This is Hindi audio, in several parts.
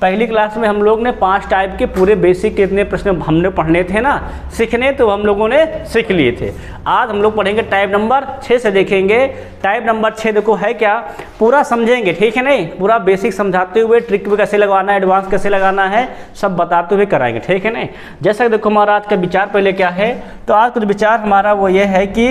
पहली क्लास में हम लोग ने 5 टाइप के पूरे बेसिक कितने प्रश्न हमने पढ़ने थे ना, सीखने, तो हम लोगों ने सीख लिए थे। आज हम लोग पढ़ेंगे टाइप नंबर 6 से देखेंगे। टाइप नंबर 6 देखो है क्या, पूरा समझेंगे, ठीक है नहीं, पूरा बेसिक समझाते हुए ट्रिक भी कैसे लगवाना है, एडवांस कैसे लगाना है, सब बताते हुए कराएंगे, ठीक है नहीं। जैसा देखो हमारा आज का विचार पहले क्या है, तो आज का विचार हमारा वो ये है कि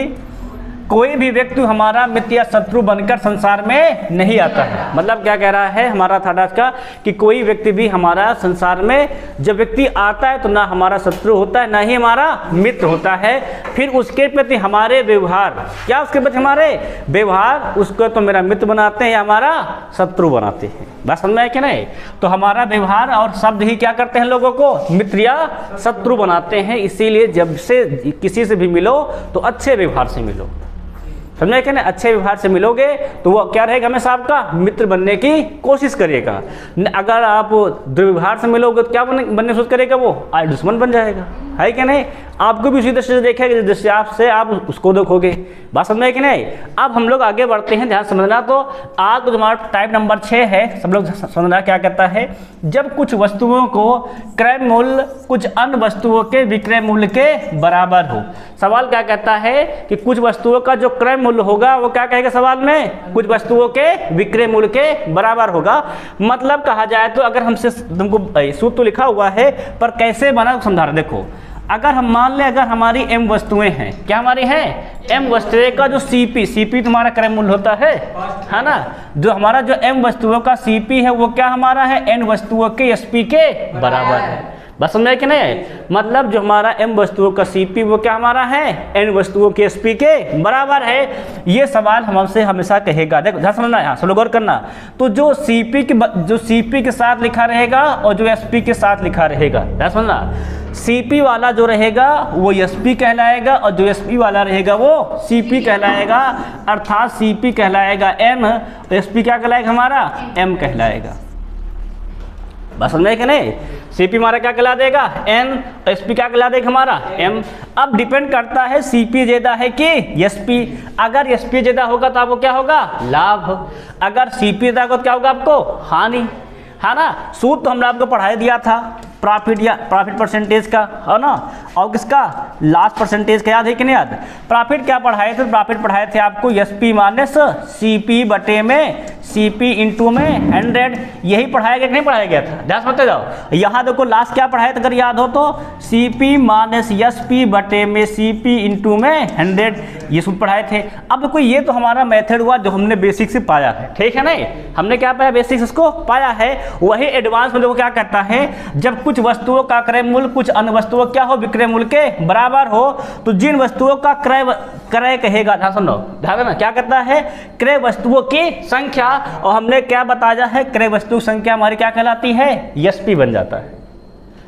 कोई भी व्यक्ति हमारा मित्र या शत्रु बनकर संसार में नहीं आता है। मतलब क्या कह रहा है हमारा था आज का, कि कोई व्यक्ति भी हमारा संसार में जब व्यक्ति आता है तो ना हमारा शत्रु होता है ना ही हमारा मित्र होता है। फिर उसके प्रति हमारे व्यवहार, क्या उसके प्रति हमारे व्यवहार उसको तो मेरा मित्र बनाते हैं या हमारा शत्रु बनाते हैं। बात समझ में है कि नहीं। तो हमारा व्यवहार और शब्द ही क्या करते हैं लोगों को मित्र या शत्रु बनाते हैं। इसीलिए जब से किसी से भी मिलो तो अच्छे व्यवहार से मिलो, समझे कि नहीं। अच्छे व्यवहार से मिलोगे तो वो क्या रहेगा, हमेशा आपका मित्र बनने की कोशिश करेगा। अगर आप दुर्व्यवहार से मिलोगे तो क्या बनने की कोशिश करेगा, वो आज दुश्मन बन जाएगा, है कि नहीं। आपको भी उसी दृष्टि से देखेगा जिस दृष्टि आपसे आप उसको देखोगे। बात समझ में कि नहीं। अब हम लोग आगे बढ़ते हैं, ध्यान समझना। तो आज तो तुम्हारा टाइप नंबर 6 है, सब लोग समझना क्या कहता है। जब कुछ वस्तुओं को क्रय मूल्य कुछ अन्य वस्तुओं के विक्रय मूल्य के बराबर हो। सवाल क्या कहता है कि कुछ वस्तुओं का जो क्रय मूल्य होगा वो क्या कहेगा सवाल में, कुछ वस्तुओं के विक्रय मूल्य के बराबर होगा। मतलब कहा जाए तो अगर हमसे तुमको सूत्र तो लिखा हुआ है पर कैसे बना समझा रहे। देखो अगर हम मान लें, अगर हमारी m वस्तुएं हैं, क्या हमारी हैं m वस्तुएं का जो CP तुम्हारा क्रय मूल्य होता है ना। जो हमारा जो m वस्तुओं का CP है वो क्या हमारा है n वस्तुओं के SP के बराबर है। बस समझ में कि नहीं। मतलब जो हमारा m वस्तुओं का CP वो क्या हमारा है n वस्तुओं के SP के बराबर है। ये सवाल हमसे हमेशा कहेगा। देखो ध्यान समझना, यहाँ सब लोग गौर करना। तो जो CP के साथ लिखा रहेगा और जो SP के साथ लिखा रहेगा, ध्यान समझना। CP वाला जो रहेगा वो SP कहलाएगा और जो SP वाला रहेगा वो CP कहलाएगा। अर्थात CP कहलाएगा M और SP क्या कहलाएगा हमारा M कहलाएगा। बस समझ में कि नहीं। CP हमारा क्या कहला देगा N और SP क्या कहला देगा हमारा M। अब डिपेंड करता है CP ज़्यादा है कि SP। अगर SP ज़्यादा होगा तो आपको क्या होगा लाभ, अगर CP ज़्यादा होगा तो क्या होगा आपको हानि, है ना। सूत्र तो हमने आपको पढ़ाई दिया था प्रॉफिट परसेंटेज का, है ना, और किसका लास्ट परसेंटेज का, याद है कि नहीं याद। प्रॉफिट क्या पढ़ाए थे, प्रॉफिट पढ़ाए थे आपको SP माइनस CP बटे में CP इंटू में 100, यही पढ़ाया गया कि नहीं पढ़ाया गया था। ध्यान समझते जाओ। यहाँ देखो लास्ट क्या पढ़ाया था अगर याद हो तो, CP माइनस SP बटे में CP इंटू में 100, ये सूत्र पढ़ाए थे। अब देखो ये तो हमारा मेथड हुआ जो हमने बेसिक से पाया है, ठीक है नहीं। हमने क्या पाया, बेसिक इसको पाया है। वही एडवांस में देखो क्या कहता है, जब कुछ वस्तुओं का क्रय मूल्य कुछ अन्य वस्तुओं क्या हो विक्रय मूल्य के बराबर हो तो जिन वस्तुओं का क्रय कहेगा, ध्यान सुनो, ध्यान देना, क्या कहता है क्रय वस्तुओं की संख्या। और हमने क्या बताया है, क्रय वस्तु संख्या हमारी क्या कहलाती है SP बन जाता है,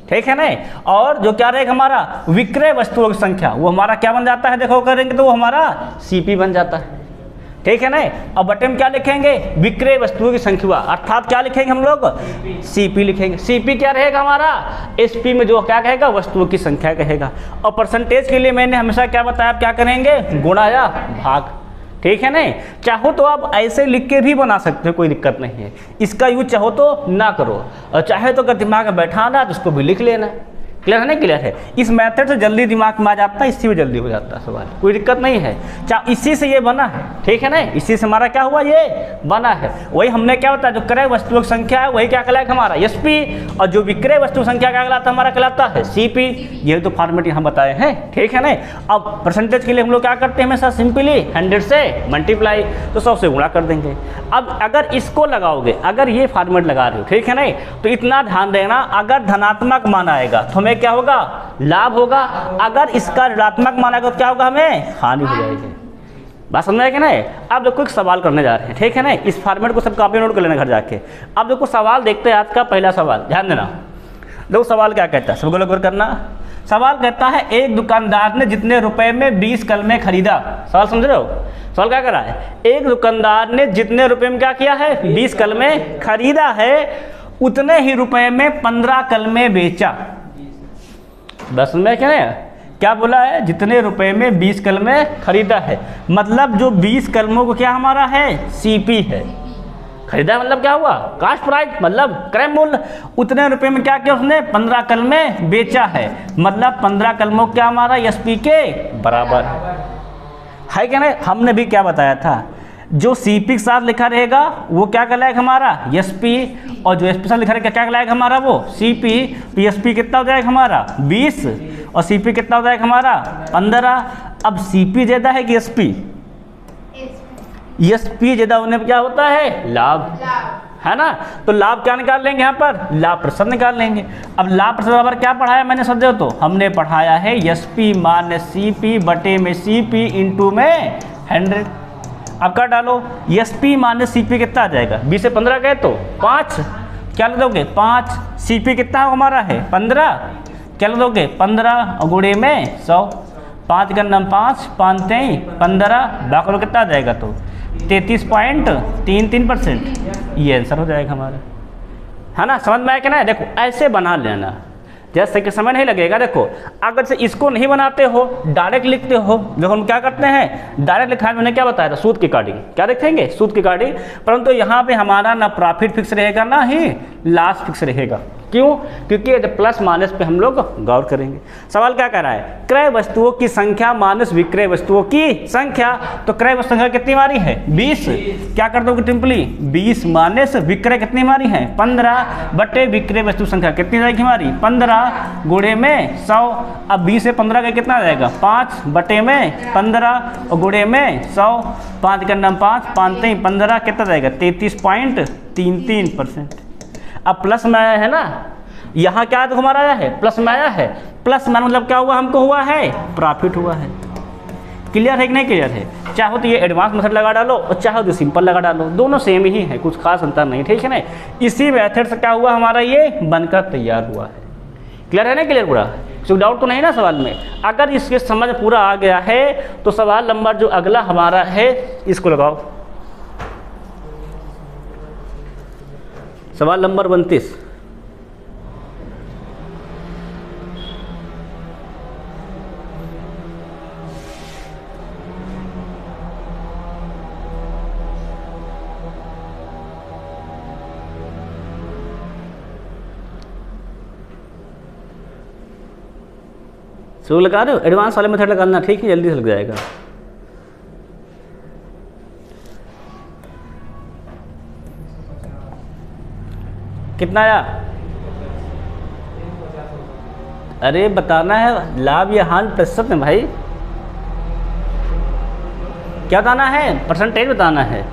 ठीक है नहीं। और जो क्या रहेगा हमारा विक्रय वस्तुओं की संख्या वो हमारा क्या बन जाता है, देखो करेंगे तो वो हमारा CP बन जाता है, ठीक है नहीं। और बटे में क्या लिखेंगे विक्रय वस्तुओं की संख्या, अर्थात क्या लिखेंगे हम लोग CP लिखेंगे। CP क्या रहेगा हमारा SP में जो क्या कहेगा वस्तुओं की संख्या कहेगा। और परसेंटेज के लिए मैंने हमेशा क्या बताया, आप क्या करेंगे गुणा या भाग, ठीक है नहीं। चाहो तो आप ऐसे लिख के भी बना सकते हो, कोई दिक्कत नहीं है। इसका यूज चाहो तो ना करो और चाहे तो अगर दिमाग में बैठाना तो उसको भी लिख लेना। क्लियर है नहीं, क्लियर है। इस मेथड से जल्दी दिमाग में आ जाता है, इससे भी जल्दी हो जाता है सवाल, कोई दिक्कत नहीं है। चाहे इसी से ये बना है, ठीक है ना, इसी से हमारा क्या हुआ ये बना है। वही हमने क्या बताया, जो क्रय वस्तुओं की संख्या है वही क्या कहलाएगा हमारा SP और जो विक्रय वस्तु संख्या क्या कहलाता है हमारा कहलाता है CP। ये तो फॉर्मेट यहाँ बताए हैं, ठीक है ना। अब परसेंटेज के लिए हम लोग क्या करते हैं हमेशा सिंपली 100 से मल्टीप्लाई, तो 100 से गुणा कर देंगे। अब अगर इसको लगाओगे, अगर ये फॉर्मेट लगा रहे हो, ठीक है ना, तो इतना ध्यान देना, अगर धनात्मक मान आएगा तो हमें क्या होगा लाभ होगा, अगर इसका ऋणात्मक मान आएगा तो क्या होगा हमें हानि हो जाएगी। बात समझ में कि नहीं। अब देखो एक सवाल करने जा रहे हैं, ठीक है ना। इस फॉर्मेट को सब कॉपी नोट कर लेना घर जाके। अब देखो सवाल देखते हैं, आज का पहला सवाल ध्यान देना। देखो सवाल क्या कहता है, सबको लोग करना। सवाल कहता है एक दुकानदार ने जितने रुपए में 20 कलमें खरीदा। सवाल समझ रहे हो, सवाल क्या कर रहा है, एक दुकानदार ने जितने रुपए में क्या किया है 20 कलमें खरीदा है, उतने ही रुपए में 15 कलमें बेचा। बस में क्या बोला है, जितने रुपए में 20 कलमें खरीदा है, मतलब जो 20 कलमों को क्या हमारा है CP है, खरीदा मतलब क्या हुआ, कास्ट प्राइस मतलब क्रय मूल्य। उतने रुपए में क्या किया उसने, 15 कलमें बेचा है, मतलब 15 कलमों क्या हमारा एसपी के बराबर है क्या नहीं। हमने भी क्या बताया था, जो सीपी के साथ लिखा रहेगा वो क्या कहलाएगा हमारा एसपी, और जो एसपी के साथ लिखा रहेगा क्या कहलाएगा हमारा वो सीपी। तो एसपी कितना हो जाएगा हमारा 20 और सीपी कितना हो जाएगा हमारा 15। अब सीपी ज़्यादा है कि एसपी, एसपी ज़्यादा होने पर क्या होता है, लाभ, है ना। तो लाभ क्या निकाल लेंगे यहाँ पर, लाभ प्रतिशत निकाल लेंगे। अब लाभ प्रतिशत बराबर क्या पढ़ाया मैंने समझो तो, हमने पढ़ाया है एसपी माइनस सीपी बटे में सीपी इंटू में 100। अब क्या डालो, एसपी माइनस सीपी कितना आ जाएगा, 20 से 15 गए तो 5, क्या ले दोगे 5, सीपी कितना हमारा है 15, क्या ले दोगे 15 और गुणे में 100, 5 का नाम 5, 5 3 15, बाकी कितना आ जाएगा तो 33.33%। ये आंसर हो जाएगा हमारा, है ना। समझ में आया कि ना। देखो ऐसे बना लेना, जैसे कि समय नहीं लगेगा। देखो अगर से इसको नहीं बनाते हो, डायरेक्ट लिखते हो, देखो हम क्या करते हैं डायरेक्ट लिखा, मैंने क्या बताया था, सूत्र की अकॉर्डिंग क्या लिखेंगे, सूत्र की अकॉर्डिंग। परंतु यहाँ पे हमारा ना प्रॉफिट फिक्स रहेगा ना ही लॉस फिक्स रहेगा। क्यों, क्योंकि प्लस माइनस पे हम लोग गौर करेंगे। सवाल क्या कह रहा है, क्रय वस्तुओं की संख्या माइनस विक्रय वस्तुओं की संख्या। तो क्रय वस्तु संख्या कितनी हमारी है 20, क्या कर दोगे सिंपली 20 माइनस विक्रय कितनी हमारी है 15 बटे विक्रय वस्तु संख्या कितनी जाएगी हमारी 15 गुणे में 100। अब 20 से 15 का कितना आ जाएगा 5 बटे में 15 और गुणे में 100, 5 का नाम 5, 5 3 15 कितना जाएगा 33.33%। अब प्लस में आया है ना, यहाँ क्या तो हमारा आया है प्लस में आया है, प्लस में मतलब क्या हुआ हमको हुआ है प्रॉफिट हुआ है। क्लियर है कि नहीं क्लियर है। चाहो तो ये एडवांस मेथड लगा डालो और चाहो तो सिंपल लगा डालो, दोनों सेम ही है, कुछ खास अंतर नहीं, ठीक है ना। इसी मेथड से क्या हुआ हमारा ये बनकर तैयार हुआ है। क्लियर है ना, क्लियर पूरा, कुछ डाउट तो नहीं ना सवाल में। अगर इसके समझ पूरा आ गया है तो सवाल नंबर जो अगला हमारा है इसको लगाओ, सवाल नंबर 29। शुरू लगा रहे हो, एडवांस वाले मेथड लगाना, ठीक है, जल्दी से लग जाएगा। कितना आया, अरे बताना है लाभ या हानि प्रतिशत में भाई, क्या बताना है, परसेंटेज बताना है।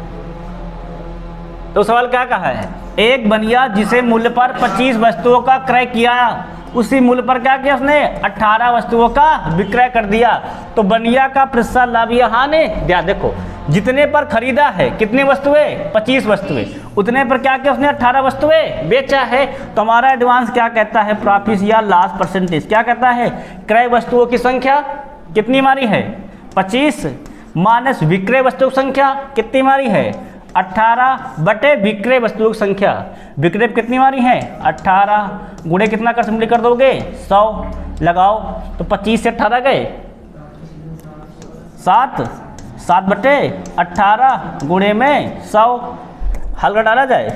तो सवाल क्या कहा है, एक बनिया जिसे मूल्य पर 25 वस्तुओं का क्रय किया, उसी मूल्य पर क्या किया उसने 18 वस्तुओं का विक्रय कर दिया, तो बनिया का प्रतिशत लाभ या हानि दिया। देखो जितने पर खरीदा है कितनी वस्तुएं 25 वस्तुएं, उतने पर क्या किया उसने 18 वस्तुएं बेचा है। तो हमारा एडवांस क्या कहता है प्रॉफिट या लॉस परसेंटेज क्या कहता है, क्रय वस्तुओं की संख्या कितनी हमारी है 25 माइनस विक्रय वस्तुओं की संख्या कितनी हमारी है 18 बटे विक्रय वस्तुओं की संख्या, विक्रय कितनी हमारी है 18 गुणे कितना कर सिंपली कर दोगे 100 लगाओ, तो 25 से 18 गए 7 बटे 18 गुणे में 100 हल कर डाला जाए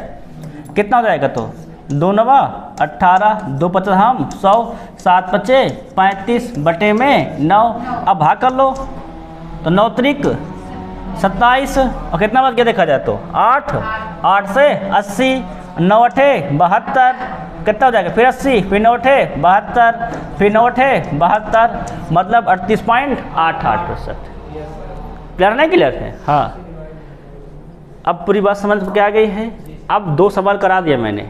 कितना हो जाएगा, तो 2 9 18 2 50 हम 100 7 5 35 बटे में 9। अब भाग कर लो तो 9 त्रिक 27 और कितना बात क्या देखा जाए तो 8 से 80 9 8 72 कितना हो जाएगा फिर 80 फिर 9 8 72 फिर 9 8 72 मतलब 38.88%। क्लियर नहीं क्लियर है, हाँ। अब पूरी बात समझ के आ गई है। अब 2 सवाल करा दिया मैंने,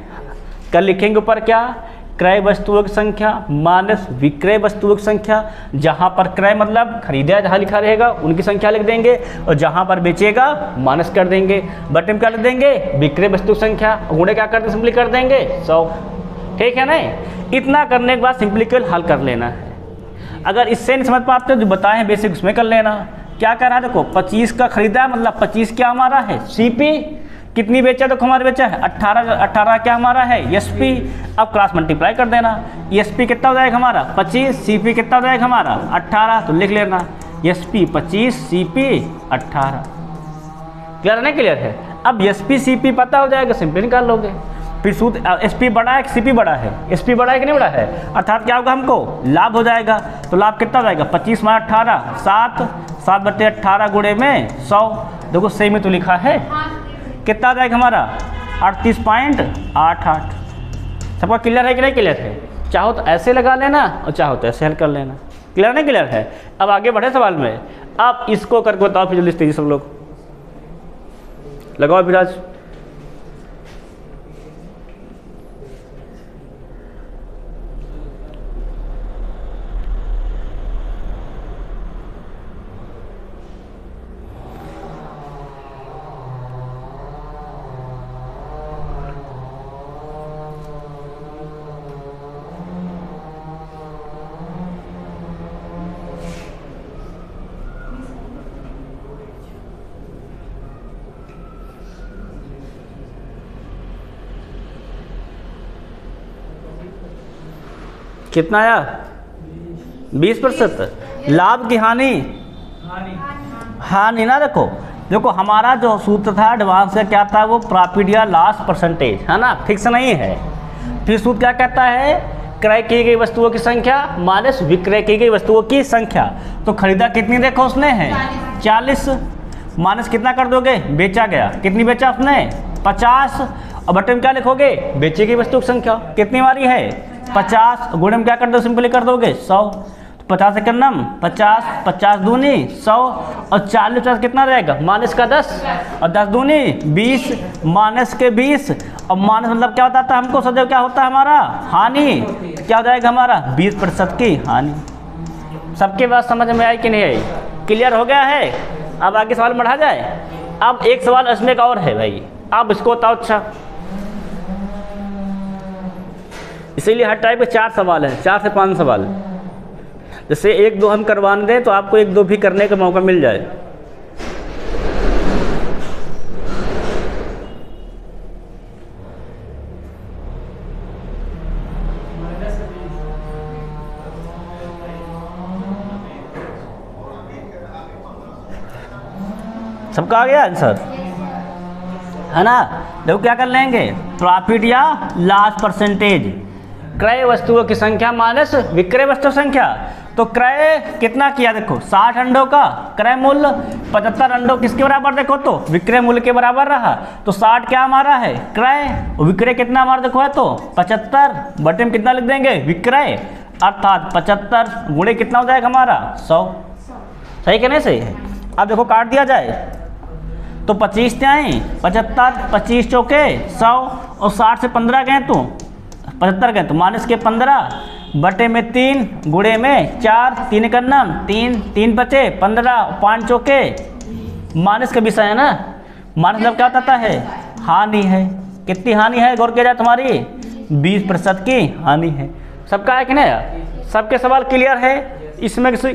कल लिखेंगे ऊपर क्या, क्रय वस्तुओं की संख्या माइनस विक्रय वस्तुओं की संख्या। जहाँ पर क्रय मतलब खरीदा जहाँ लिखा रहेगा उनकी संख्या लिख देंगे, और जहाँ पर बेचेगा माइनस कर देंगे, बटे में क्या लिख देंगे विक्रय वस्तु की संख्या, गुणे क्या करते सिंपली कर देंगे 100, ठीक है ना। इतना करने के बाद सिंपली केवल हल कर लेना है। अगर इससे नहीं समझ पाते जो बताए हैं बेसिक उसमें कर लेना। क्या कर रहा है देखो 25 का खरीदा मतलब 25 क्या हमारा है सीपी, कितनी बेचा तो हमारे बेचा है 18 क्या हमारा है एसपी। अब क्रॉस मल्टीप्लाई कर देना, एसपी कितना हो जाएगा हमारा 25, सीपी कितना हो जाएगा हमारा 18, तो लिख लेना एसपी 25 सीपी 18। क्लियर है नहीं क्लियर है। अब SP CP पता हो जाएगा, सिंपल निकाल लोगे। फिर सूत्र SP बड़ा है कि CP बड़ा है, SP बड़ा है कि नहीं बड़ा है, अर्थात क्या होगा हमको लाभ हो जाएगा। तो लाभ कितना हो जाएगा 25 - 18 7, 7/18 गुणे में 100। देखो सही में तो लिखा है, कितना आ जाएगा हमारा 38.88। सबका क्लियर है कि नहीं क्लियर है? चाहो तो ऐसे लगा लेना और चाहो तो ऐसे हल कर लेना। क्लियर नहीं क्लियर है? अब आगे बढ़े सवाल में। अब इसको करके बताओ फिर जल्दी तेजी सब लोग लगाओ विराज। कितना आया 20%। लाभ की हानि, हानि ना। देखो हमारा जो सूत्र था एडवांस का क्या था, वो प्रॉफिट या लॉस परसेंटेज है ना, फिक्स नहीं है। फिर सूत्र क्या कहता है, क्रय की गई वस्तुओं की संख्या माइनस विक्रय की गई वस्तुओं की संख्या। तो खरीदा कितनी देखो उसने है 40, माइनस कितना कर दोगे बेचा गया, कितनी बेचा उसने 50। और बटे में क्या लिखोगे बेची गई वस्तु की संख्या कितनी हमारी है 50, गुणे में क्या कर दो सिंपली कर दोगे 100। तो 50 से करनम 50, 50 दूनी 100 और 40 50 कितना रहेगा माइनस का 10 और 10 दूनी 20, माइनस के 20। और माइनस मतलब क्या होता था हमको सदैव क्या होता है हमारा हानि, क्या हो जाएगा हमारा 20% की हानि। सबके बात समझ में आई कि नहीं आई? क्लियर हो गया है? अब आगे सवाल बढ़ा जाए। अब एक सवाल इसमें का और है भाई, अब इसको बताओ। अच्छा इसीलिए हर टाइप के 4 सवाल हैं, 4 से 5 सवाल। जैसे 1-2 हम करवाने दें तो आपको 1-2 भी करने का मौका मिल जाए। सबका आ गया आंसर है ना? देखो क्या कर लेंगे, प्रॉफिट या लॉस परसेंटेज, क्रय वस्तुओं की संख्या माइनस विक्रय वस्तु संख्या। तो क्रय कितना किया देखो 60 अंडों का क्रय मूल्य, 75 अंडों किसके बराबर देखो तो विक्रय मूल्य के बराबर रहा। तो 60 क्या हमारा है क्रय, विक्रय कितना हमारा देखो है तो 75, बटे में कितना लिख देंगे विक्रय, अर्थात 75 गुणे कितना हो जाएगा हमारा 100। सही कि नहीं सही है? अब देखो काट दिया जाए तो 25 जाए 75, 25 चौके 100 और 60 से 15 गए तो 75 गए तो माइनस के 15 बटे में 3 गुणे में 4, 3 करना 3, 3 बचे 15, 5 चौके माइनस का विषय है ना। माइनस मतलब क्या होता है हानि है। कितनी हानि है गौर किया जाए तुम्हारी 20% की हानि है। सबका है कि नहीं? सबके सवाल क्लियर है? इसमें किसी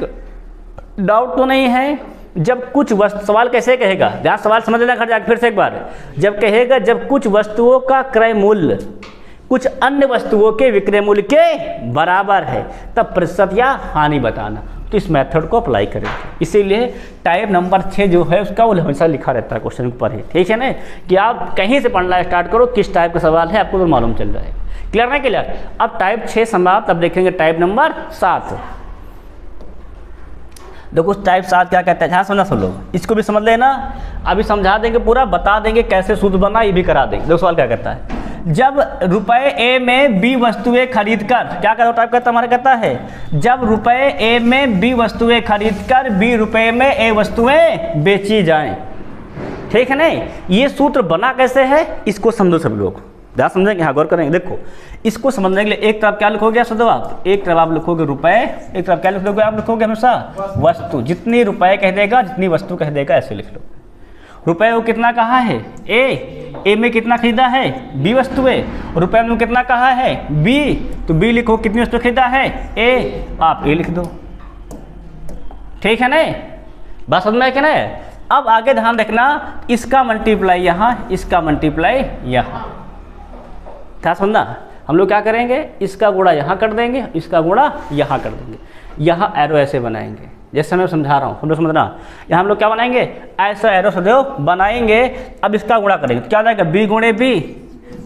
डाउट तो नहीं है? जब कुछ वस्तु, सवाल कैसे कहेगा ध्यान सवाल समझ लेना घर जाकर फिर से एक बार। जब कहेगा जब कुछ वस्तुओं का क्रय मूल्य कुछ अन्य वस्तुओं के विक्रय मूल्य के बराबर है तब प्रतिशत या हानि बताना। तो इस मेथड को अप्लाई करें। इसीलिए टाइप नंबर 6 जो है उसका वो हमेशा लिखा रहता है क्वेश्चन पर ही, ठीक है ना? कि आप कहीं से पढ़ना स्टार्ट करो किस टाइप का सवाल है आपको तो मालूम चल जाएगा। क्लियर नहीं क्लियर? अब टाइप 6 समाप्त, अब देखेंगे टाइप नंबर 7। देखो टाइप 7 क्या कहता है, हाँ समझना सब लोग, इसको भी समझ लेना। अभी समझा देंगे पूरा, बता देंगे कैसे सूत्र बना, ये भी करा देंगे। देखो सवाल क्या कहता है, जब रुपए ए में बी वस्तुएं खरीद कर, क्या कहता टाइप कहता हमारा कहता है जब रुपए ए में बी वस्तुएं खरीद कर बी रुपए में ए वस्तुएं बेची जाएं। ठीक है नहीं? ये सूत्र बना कैसे है इसको समझो सब लोग, ध्यान समझेंगे, हाँ गौर करेंगे। देखो इसको समझने के लिए एक तरफ क्या लिखोगे सदो आप, एक तरफ आप लिखोगे रुपए, एक तरफ क्या लिखोगे आप लिखोगे हमेशा वस्तु। जितनी रुपए कह देगा जितनी वस्तु कह देगा ऐसे लिख लो। रुपए वो कितना कहा है ए में कितना खरीदा है बी वस्तुएं, रुपए में कितना कहा है बी, तो बी लिखो कितनी वस्तु खरीदा है ए, आप ए लिख दो। ठीक है नहीं? बात समझ में है कि नहीं? अब आगे ध्यान रखना, इसका मल्टीप्लाई यहाँ, इसका मल्टीप्लाई यहाँ। क्या समझना? हम लोग क्या करेंगे, इसका गुणा यहाँ कर देंगे, इसका गुणा यहाँ कर देंगे। यहाँ एरो ऐसे बनाएंगे, जैसे मैं समझा रहा हूँ, हम लोग समझना। यहाँ हम लोग क्या बनाएंगे, ऐसा एरो सदैव बनाएंगे। अब इसका गुणा करेंगे तो क्या हो जाएगा, बी गुणे बी,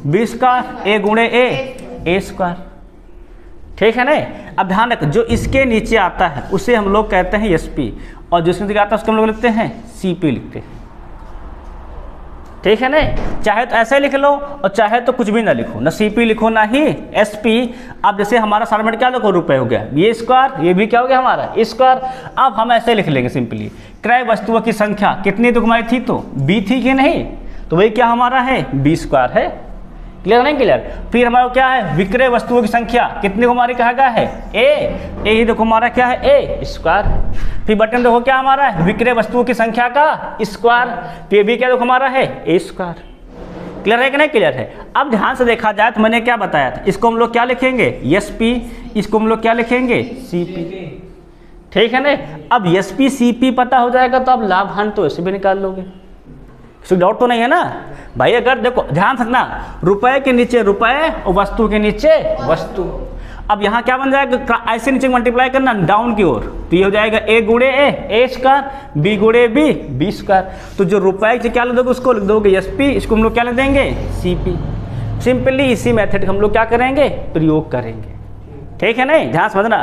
बी स्क्वायर, ए गुणे ए स्क्वायर। ठीक है ना। अब ध्यान रख, जो इसके नीचे आता है उसे हम लोग कहते हैं एस पी, और जिसके नीचे आता है उसको हम लोग लिखते हैं सी पी लिखते हैं। ठीक है ना। चाहे तो ऐसे लिख लो और चाहे तो कुछ भी ना लिखो, ना सी पी लिखो ना ही एस पी। अब जैसे हमारा सारा क्या लिखो, रुपए हो गया, ये स्क्वायर, ये भी क्या हो गया हमारा स्क्वायर। अब हम ऐसे लिख लेंगे सिंपली, क्रय वस्तुओं की संख्या कितनी तो हमारी थी, तो बी थी कि नहीं, तो वही क्या हमारा है, बी स्क्वायर है। क्लियर नहीं क्लियर। फिर हमारा क्या है, विक्रय वस्तुओं की संख्या कितने को हमारी कहा गया है, ए ही देखो हमारा क्या है, ए स्क्वायर। फिर बटन देखो क्या हमारा है, विक्रय वस्तुओं की संख्या का स्क्वायर, फिर भी क्या देखो हमारा है, ए स्क्वायर। क्लियर है कि नहीं क्लियर है। अब ध्यान से देखा जाए तो मैंने क्या बताया था, इसको हम लोग क्या लिखेंगे, एस पी, इसको हम लोग क्या लिखेंगे, सी पी। ठीक है ना। अब एस पी सी पी पता हो जाएगा तो अब लाभ हानि तो ऐसे भी निकाल लोगे, कोई डाउट तो नहीं है ना भाई। अगर देखो ध्यान रखना, रुपए के नीचे रुपए और वस्तु के नीचे वस्तु। अब यहाँ क्या बन जाएगा, ऐसे नीचे मल्टीप्लाई करना डाउन की ओर, तो ये हो जाएगा ए गुणे ए स्क्वायर, बी गुणे बी स्क्वायर। तो जो रुपए से क्या लिख दोगे उसको लिख दोगे एस पी, इसको हम लोग क्या लिख देंगे, सी पी। सिंपली इसी मेथड हम लोग क्या करेंगे, प्रयोग करेंगे। ठीक है नहीं, ध्यान समझना।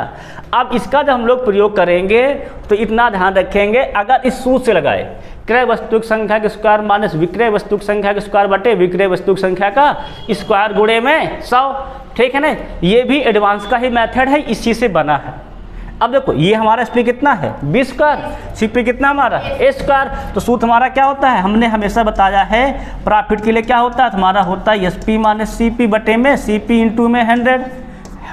अब इसका जब हम लोग प्रयोग करेंगे तो इतना ध्यान रखेंगे, अगर इस सूत्र से लगाए, क्रय वस्तु की संख्या के स्क्वायर माइनस विक्रय वस्तु की संख्या के स्क्वायर बटे विक्रय वस्तु की संख्या का स्क्वायर गुणे में 100। ठीक है ना। ये भी एडवांस का ही मेथड है, इसी से बना है। अब देखो ये हमारा एस पी कितना है, बी स्क्वायर, सी पी कितना हमारा, ए स्क्वायर। तो सूत्र हमारा क्या होता है, हमने हमेशा बताया है प्रॉफिट के लिए क्या होता है, हमारा होता है S P minus C P बटे में सी पी इंटू में 100।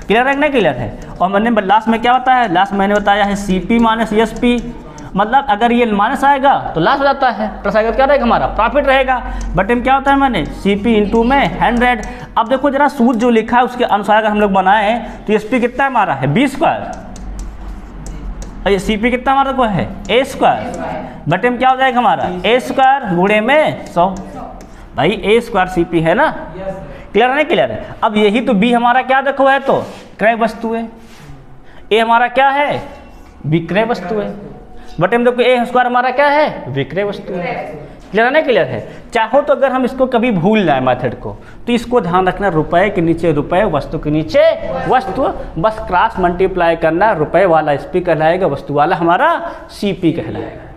क्लियर है कि नहीं क्लियर है। और मैंने लास्ट में क्या बताया है, लास्ट मैंने बताया है C P minus S P, मतलब अगर ये माइनस आएगा तो लॉस हो जाता है, प्लस आएगा तो क्या रहेगा हमारा प्रॉफिट रहेगा। बट में क्या होता है, मैंने सी पी इंटू में 100। अब देखो जरा सूत्र जो लिखा है उसके अनुसार अगर हम लोग बनाए तो एस पी कितना हमारा है, बी स्क्वायर, और ये सी पी कितना हमारा को है, ए स्क्वायर। बट में क्या हो जाएगा हमारा, ए स्क्वायर गुणे में 100। भाई ए स्क्वायर सी पी है ना। क्लियर है नहीं क्लियर है। अब यही तो बी हमारा क्या देखो है, तो क्रय वस्तु है, ए हमारा क्या है, विक्रय वस्तु है। बट हम देखो ए स्क्वायर हमारा क्या है, विक्रय वस्तु है। क्लियर है ना क्लियर है। चाहो तो अगर हम इसको कभी भूल जाए मेथड को, तो इसको ध्यान रखना, रुपए के नीचे रुपए, वस्तु के नीचे वस्तु, बस क्रॉस मल्टीप्लाई करना, रुपए वाला एस पी कहलाएगा, वस्तु वाला हमारा सी पी कहलाएगा।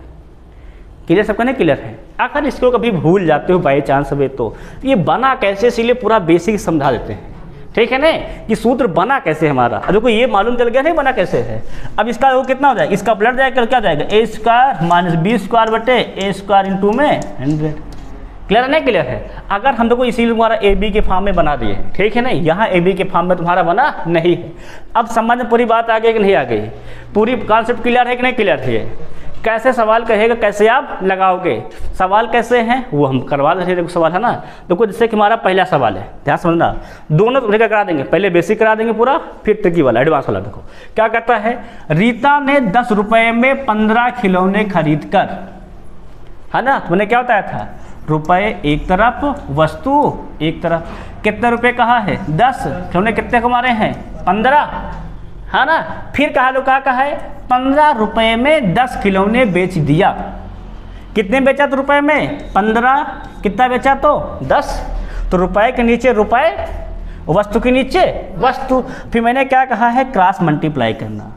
क्लियर सबका नहीं क्लियर है। अगर इसको कभी भूल जाते हो बाई चांस में, तो ये बना कैसे, इसीलिए पूरा बेसिक समझा देते हैं। ठीक है ना, कि सूत्र बना कैसे हमारा। अब देखो ये मालूम चल गया नहीं बना कैसे है। अब इसका वो कितना हो जाएगा, इसका पलट जाएगा, क्या जाएगा, ए स्क्वायर माइनस बी स्क्वायर बटे ए स्क्वायर इंटू में 100। क्लियर है नहीं क्लियर है। अगर हम देखो इसीलिए तुम्हारा ए बी के फॉर्म में बना दिए, ठीक है ना, यहाँ ए बी के फॉर्म में तुम्हारा बना नहीं है। अब समझ में पूरी बात आ गई कि नहीं आ गई, पूरी कॉन्सेप्ट क्लियर है कि नहीं क्लियर है। कैसे सवाल कहेगा, कैसे आप लगाओगे, सवाल कैसे हैं वो हम करवा देंगे। देखो सवाल है ना, देखो जैसे कि हमारा पहला सवाल है, ध्यान समझना, दोनों तरीका करा देंगे, पहले बेसिक करा देंगे पूरा, फिर तकी वाला एडवांस वाला। देखो क्या कहता है, रीता ने 10 रुपये में 15 खिलौने खरीद कर, है ना, तो मैंने क्या बताया था, रुपये एक तरफ, वस्तु एक तरफ। कितने रुपए कहा है, 10, खिलौने कितने कमा रहे हैं, 15, है ना। फिर कहा तो क्या कहा है, 15 रुपये में 10 खिलौने बेच दिया। कितने बेचा तो रुपए में, 15, कितना बेचा तो 10। तो रुपए के नीचे रुपए, वस्तु के नीचे वस्तु। फिर मैंने क्या कहा है, क्रॉस मल्टीप्लाई करना,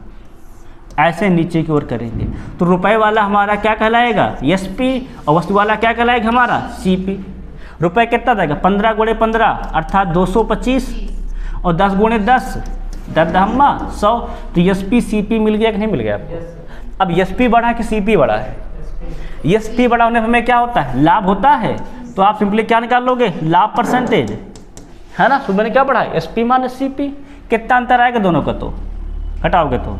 ऐसे नीचे की ओर करेंगे तो रुपए वाला हमारा क्या कहलाएगा, एस पी, और वस्तु वाला क्या कहलाएगा हमारा, सी पी। रुपए कितना जाएगा, 15 गुणे 15 अर्थात 225, और 10 गुणे 10 10 100। तो एस पी सी पी मिल गया कि नहीं मिल गया आपको। अब एस पी बढ़ा कि सी पी बढ़ा है, एस पी बढ़ा होने हमें क्या होता है, लाभ होता है। तो आप सिंपली क्या निकाल लोगे, लाभ परसेंटेज, है ना। तो मैंने क्या पढ़ा, S P minus C P, कितना अंतर आएगा दोनों का, तो घटाओगे तो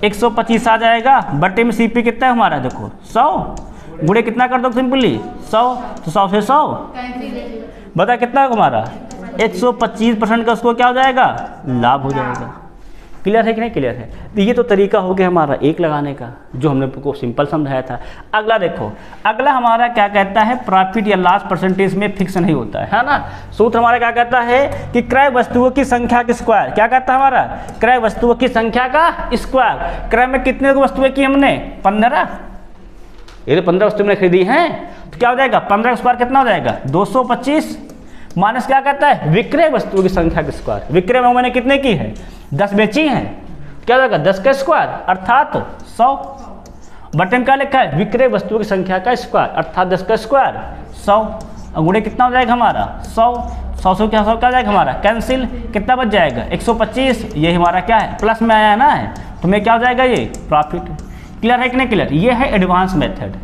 125 आ जाएगा। बटे में सी पी कितना है हमारा, देखो 100, गुणे कितना कर दो सिंपली 100, तो 100 से 100 बता कितना है हमारा, 125% का उसको क्या हो जाएगा, लाभ हो जाएगा। क्लियर है कि नहीं क्लियर है? तो ये तो तरीका हो गया हमारा एक लगाने का, जो हमने आपको सिंपल समझाया था। अगला देखो, अगला हमारा क्या कहता है, प्रॉफिट या लॉस परसेंटेज में फिक्स नहीं होता है ना। सूत्र हमारा क्या कहता है कि क्रय वस्तुओं की संख्या का स्क्वायर, क्या कहता है हमारा, क्रय वस्तुओं की संख्या का स्क्वायर। क्रय में कितने वस्तुएं की हमने, 15, ये तो 15 वस्तुएं हमने खरीदी हैं, तो क्या हो जाएगा 15 स्क्वायर कितना हो जाएगा 225, माइनस क्या कहता है विक्रय वस्तुओं की संख्या का स्क्वायर। विक्रय में मैंने कितने की है 10 बेची हैं, क्या हो जाएगा 10 का स्क्वायर अर्थात 100। बटे में क्या लिखा है विक्रय वस्तुओं की संख्या का स्क्वायर अर्थात 10 का स्क्वायर 100। गुणे कितना हो जाएगा हमारा 100 100 क्या 100 क्या जाएगा हमारा कैंसिल, कितना बच जाएगा 125। ये हमारा क्या है प्लस में आया है ना, तो मैं क्या हो जाएगा ये प्रॉफिट। क्लियर है कि नहीं क्लियर? ये है एडवांस मेथड,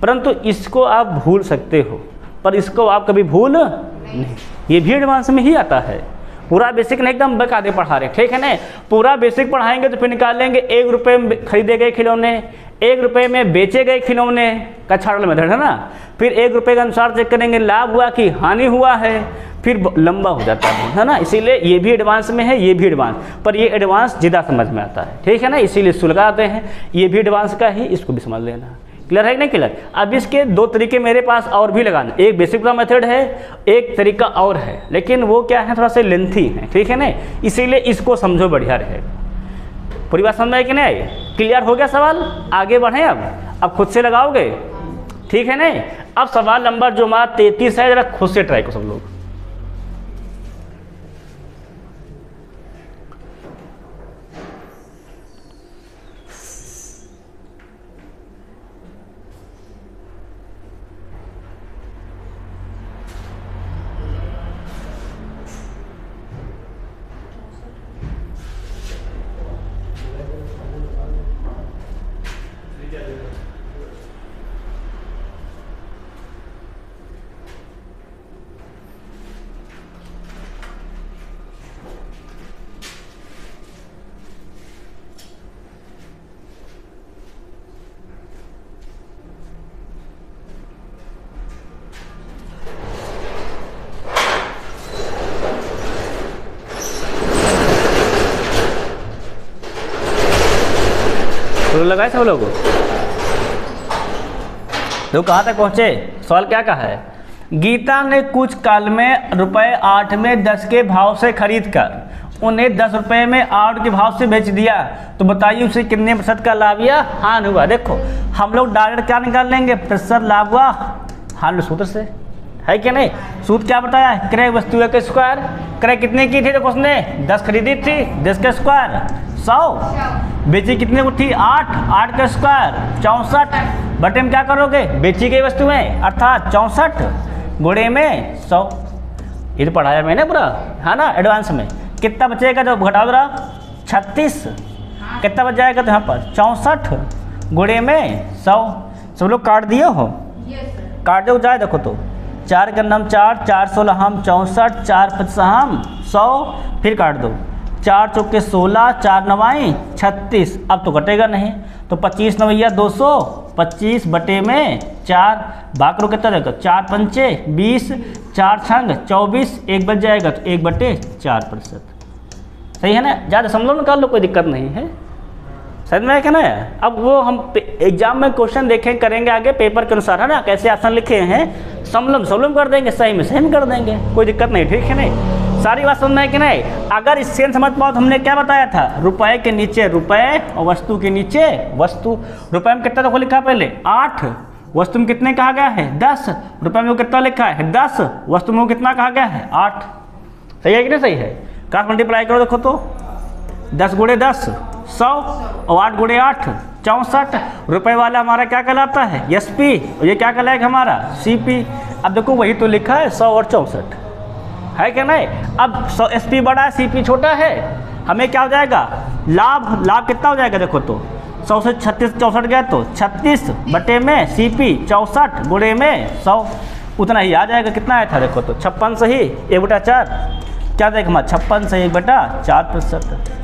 परंतु इसको आप भूल सकते हो पर इसको आप कभी भूल नहीं, ये भी एडवांस में ही आता है। पूरा बेसिक नहीं एकदम बकायदे पढ़ा रहे, ठीक है ना। पूरा बेसिक पढ़ाएंगे तो फिर निकाल लेंगे 1 रुपये में खरीदे गए खिलौने, 1 रुपये में बेचे गए खिलौने का छाड़ मेथड है ना। फिर 1 रुपये के अनुसार चेक करेंगे लाभ हुआ कि हानि हुआ है, फिर लंबा हो जाता है ना। इसीलिए ये भी एडवांस में है, ये भी एडवांस, पर ये एडवांस ज़्यादा समझ में आता है, ठीक है ना, इसीलिए इसको लगाते हैं। ये भी एडवांस का ही, इसको भी समझ लेना। क्लियर है कि नहीं क्लियर? अब इसके 2 तरीके मेरे पास और भी लगाना, एक बेसिक वाला मेथड है, एक तरीका और है, लेकिन वो क्या है थोड़ा सा लेंथी है, ठीक है ना, इसीलिए इसको समझो बढ़िया रहेगा। पूरी बात समझ में आई कि नहीं? क्लियर हो गया सवाल? आगे बढ़ें अब खुद से लगाओगे, ठीक है नहीं। अब सवाल नंबर जो हमारा 33 है, जरा खुद से ट्राई करो सब लोग। तो लगाए सब लोग, तो कहाँ तक पहुँचे? सवाल क्या कहा है, गीता ने कुछ काल में रुपए 8 में 10 के भाव से खरीद कर उन्हें 10 रुपये में 8 के भाव से बेच दिया, तो बताइए उसे कितने प्रतिशत का लाभ या हानि हुआ। देखो हम लोग डायरेक्ट क्या निकाल लेंगे, प्रतिशत लाभ हुआ हानि सूत्र से, है कि नहीं। सूत्र क्या बताया, क्रय वस्तुओं का स्क्वायर। क्रय कितने की थी, देखो उसने 10 खरीदी थी, 10 का स्क्वायर 100, बेची कितने को थी 8, 8 का स्क्वायर 64, बटे में क्या करोगे बेची गई वस्तुएं अर्थात 64 गुणे में 100। ये तो पढ़ाया मैंने पूरा, है ना, एडवांस में। कितना बचेगा जब घटाओ जरा 36, कितना बच जाएगा तो यहाँ पर 64 गुणे में 100। सब लोग काट दिए हो, काट दो जाए, देखो तो 4 का नाम 4, 4 16 हम 64, 4 5 हम 100, फिर काट दो 4 चौके 16, 4 नवाई 36, अब तो कटेगा नहीं, तो 25 नवैया 200, 25 बटे में 4, बाकरो कितना देगा 4 पंचे 20, 4 छंग 24, 1 बच जाएगा तो 1 बटे 4%। सही है ना, ज़्यादा समझ निकाल लो, कोई दिक्कत नहीं है, समझ में है क्या ना। अब वो हम एग्जाम में क्वेश्चन देखें करेंगे आगे पेपर के अनुसार, है ना, कैसे आसान लिखे हैं समलम कर देंगे, सही में कर देंगे, कोई दिक्कत नहीं, ठीक है नहीं। सारी बात समझना है कि नहीं। अगर इससे समझ पाओ तो हमने क्या बताया था, रुपए के नीचे रुपए और वस्तु के नीचे वस्तु। रुपए में कितना देखो लिखा है पहले 8, वस्तु में कितने कहा गया है 10, रुपए में कितना लिखा है 10, वस्तु में कितना कहा गया है 8। सही है कि नहीं सही है? क्रॉस मल्टीप्लाई करो देखो तो 10 गुणे 10 100 और 8 गुणे 8 64। रुपए वाला हमारा क्या कहलाता है एसपी, और ये क्या कहलाएगा हमारा सीपी। अब देखो वही तो लिखा है 100 और 64, है क्या नहीं। अब 100 एसपी बड़ा है, सीपी छोटा है, हमें क्या हो जाएगा लाभ कितना हो जाएगा, देखो तो 100 से 36 64 गया तो 36 बटे में सीपी 64 गुणे में 100, उतना ही आ जाएगा। कितना आया था देखो तो 56 सही 1/4, क्या जाएगा हमारा 56 से 1/4%।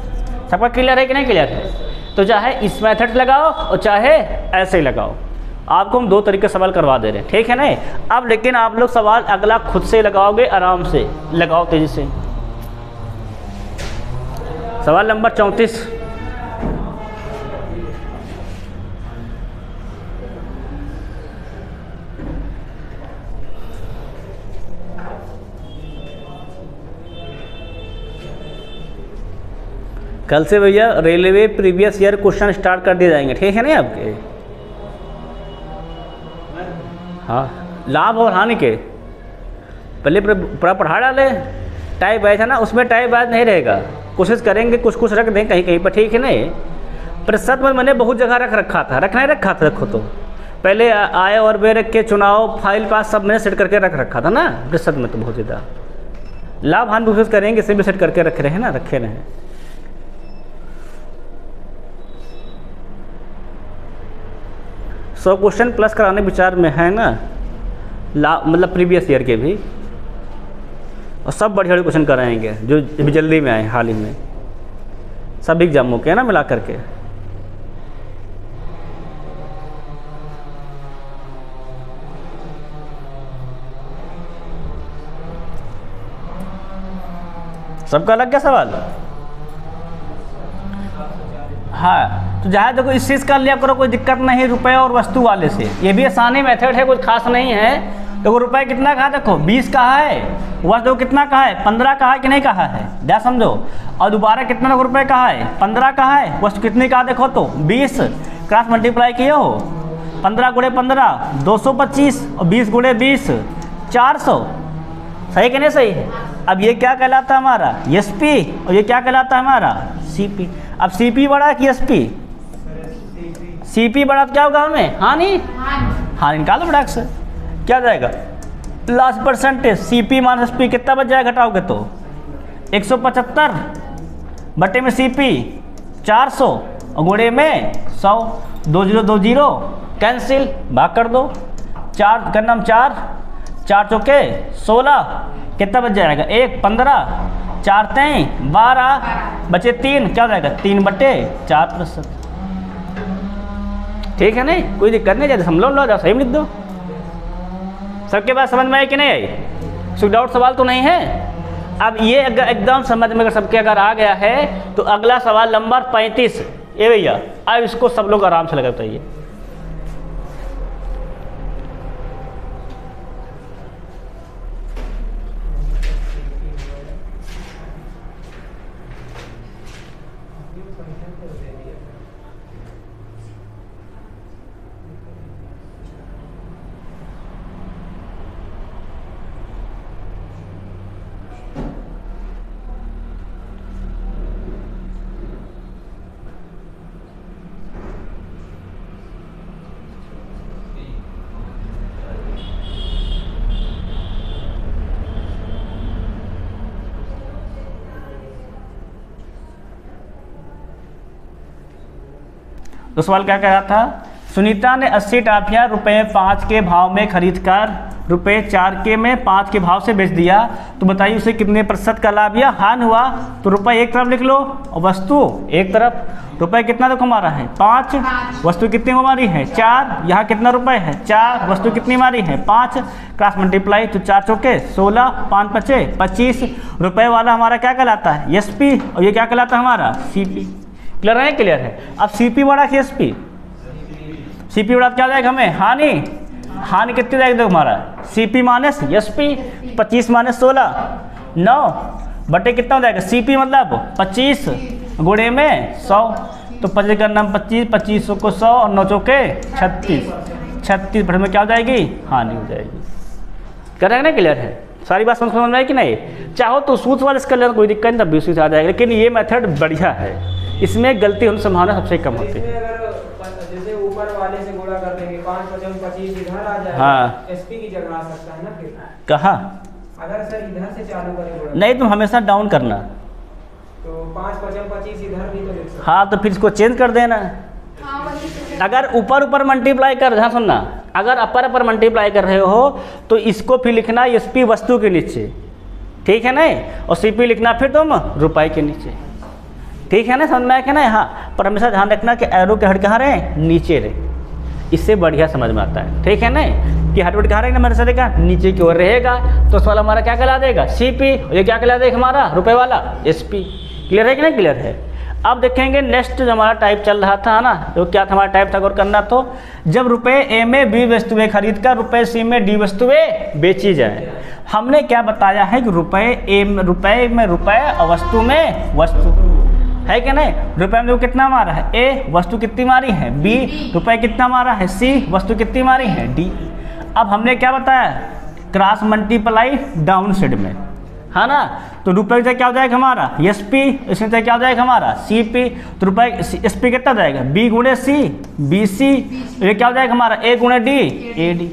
सबका क्लियर है कि नहीं क्लियर है? तो चाहे इस मेथड से लगाओ और चाहे ऐसे ही लगाओ, आपको हम 2 तरीके सवाल करवा दे रहे हैं, ठीक है नहीं। अब लेकिन आप लोग सवाल अगला खुद से लगाओगे, आराम से लगाओ, तेजी से सवाल नंबर 34। कल से भैया railway previous year question start कर दिए जाएंगे, ठीक है ना आपके। हाँ, लाभ और हानि के पहले पूरा पढ़ा डाले। टाइप आया था ना, उसमें टाइप आज नहीं रहेगा, कोशिश करेंगे कुछ कुछ रख दें कहीं कहीं पर, ठीक है ना। प्रतिशत में मैंने बहुत जगह रख रखा था, रखना ही रखा था, रखो तो पहले आय और व्यय रख के, चुनाव, फाइल पास सब मैंने सेट करके रख रखा था ना। प्रतिशत में तो बहुत ज़्यादा लाभ हानि कोशिश करेंगे, इसे भी सेट करके रख रहे हैं ना, रखे रहे हैं। सौ क्वेश्चन प्लस कराने विचार में है ना, मतलब प्रीवियस ईयर के भी, और सब बढ़िया बढ़िया क्वेश्चन कराएंगे जो अभी जल्दी में आए हाल ही में, सब एग्जामों के ना मिला करके। सबका अलग क्या सवाल। हाँ, तो जहाँ देखो इस चीज़ का लिया करो, कोई दिक्कत नहीं है रुपए और वस्तु वाले से, ये भी आसानी मेथड है, कुछ खास नहीं है। देखो रुपए कितना कहा, देखो 20 कहा है, वस्तु कितना कहा है, 15 कहा है कि नहीं कहा है, क्या समझो। और दोबारा कितना देखो रुपए कहा है, 15 कहा है, वस्तु कितनी कहा देखो तो 20, क्रॉस मल्टीप्लाई किए हो, 15 गुणे 15 225 और 20 गुणे 20 400, सही कि नहीं सही है। अब ये क्या कहलाता है हमारा एसपी, और ये क्या कहलाता है हमारा सीपी। अब सीपी बड़ा कि एसपी, सीपी बड़ा तो क्या होगा हमें हानि, हानि निकालो बड़ा से, क्या जाएगा last percentage, CP minus SP कितना बच जाएगा, घटाओगे तो 175 बटे में सीपी 400 और गुणे में 100, 2020 कैंसिल, भाग कर दो, 4 का नाम 4 4 चौके 16, कितना बच जाएगा 1 15 4 3 12 बचे 3, क्या हो जाएगा 3/4%, ठीक है नहीं, कोई दिक्कत नहीं, जैसे हम लोग लो जाओ सही लिख दो। सबके पास समझ में आई कि नहीं आई, कोई डाउट सवाल तो नहीं है। अब ये अगर एकदम समझ में अगर सबके अगर आ गया है तो अगला सवाल नंबर 35, ये भैया अब इसको सब लोग आराम से लगा बताइए। तो सवाल क्या कह रहा था, सुनीता ने 80 टाफियाँ रुपये 5 के भाव में खरीदकर रुपये 4 के में 5 के भाव से बेच दिया, तो बताइए उसे कितने प्रतिशत का लाभ या हानि हुआ। तो रुपये एक तरफ लिख लो और वस्तु एक तरफ। रुपये कितना तो हमारा है 5, वस्तु कितनी हमारी है 4, यहाँ कितना रुपये है 4, वस्तु कितनी हमारी है 5, क्रॉस मल्टीप्लाई तो 4 चौके 16, 5 बचे 25, रुपये वाला हमारा क्या कहलाता है एसपी, और ये क्या कहलाता है हमारा सीपी। क्लियर है, क्लियर है। अब सीपी बड़ा कि एसपी, सीपी बड़ा क्या जाएगा हमें हानि, हानि कितनी जाएगी देखो हमारा सीपी माइनस एसपी, 25 माइनस 16 9 बटे कितना हो जाएगा सीपी मतलब 25 गुणे में 100, तो 25 का नाम 25, 25 को 100 और 9 चौके 36, 36 बटे में क्या हो जाएगी हानि हो जाएगी। कर रहे हैं ना, क्लियर है, सारी बात समझ में आई कि नहीं। चाहो तो सूत्र वाले इसका लेना कोई दिक्कत नहीं, तब भी उसी से आ जाएगा, लेकिन ये मेथड बढ़िया है, इसमें गलती होने संभावना सबसे कम होती है। जैसे ऊपर वाले से गुणा कर देंगे 5 5 25 इधर आ जाएगा, हाँ एसपी की जगह आ सकता है ना फिर। कहाँ अगर सर इधर से चालू करें नहीं, तुम हमेशा डाउन करना, तो 5 5 25 इधर भी तो लिख सकते। हाँ तो फिर इसको चेंज कर देना। अगर ऊपर ऊपर मल्टीप्लाई कर, हाँ सुनना, अगर अपर मल्टीप्लाई कर रहे हो तो इसको फिर लिखना एसपी वस्तु के नीचे, ठीक है नहीं, और सीपी लिखना फिर तुम रुपए के नीचे, ठीक है ना, समझ में आया कि ना। हाँ, पर हमेशा ध्यान रखना कि एरो के हेड कहाँ रहे, नीचे रहे, इससे बढ़िया समझ में आता है, ठीक है ना, कि हेड कहाँ रहेगा, मेरे से रहेगा नीचे की ओर रहेगा, तो सवाल हमारा क्या कहला देगा सीपी, ये क्या कहला देगा हमारा रुपए वाला एसपी। क्लियर है कि नहीं क्लियर है। अब देखेंगे नेक्स्ट जो हमारा टाइप चल रहा था ना, तो क्या था हमारा टाइप था गौर करना, तो जब रुपए ए में बी वस्तुएं खरीद कर रुपए सी में डी वस्तुएं बेची जाए। हमने क्या बताया है कि रुपए में रुपए और वस्तु में वस्तु है कि नहीं। रुपए में कितना मारा है ए, वस्तु कितनी मारी है बी, रुपए कितना मारा है सी, वस्तु कितनी मारी है डी। अब हमने क्या बताया, क्रॉस मल्टीप्लाई डाउन साइड में, है ना। तो रुपए से क्या हो जाएगा हमारा एस पी, इसमें से क्या हो जाएगा हमारा सी पी। तो रुपए एस पी कितना जाएगा बी गुणे सी बी सी, ये क्या हो जाएगा हमारा ए गुणे डी ए डी।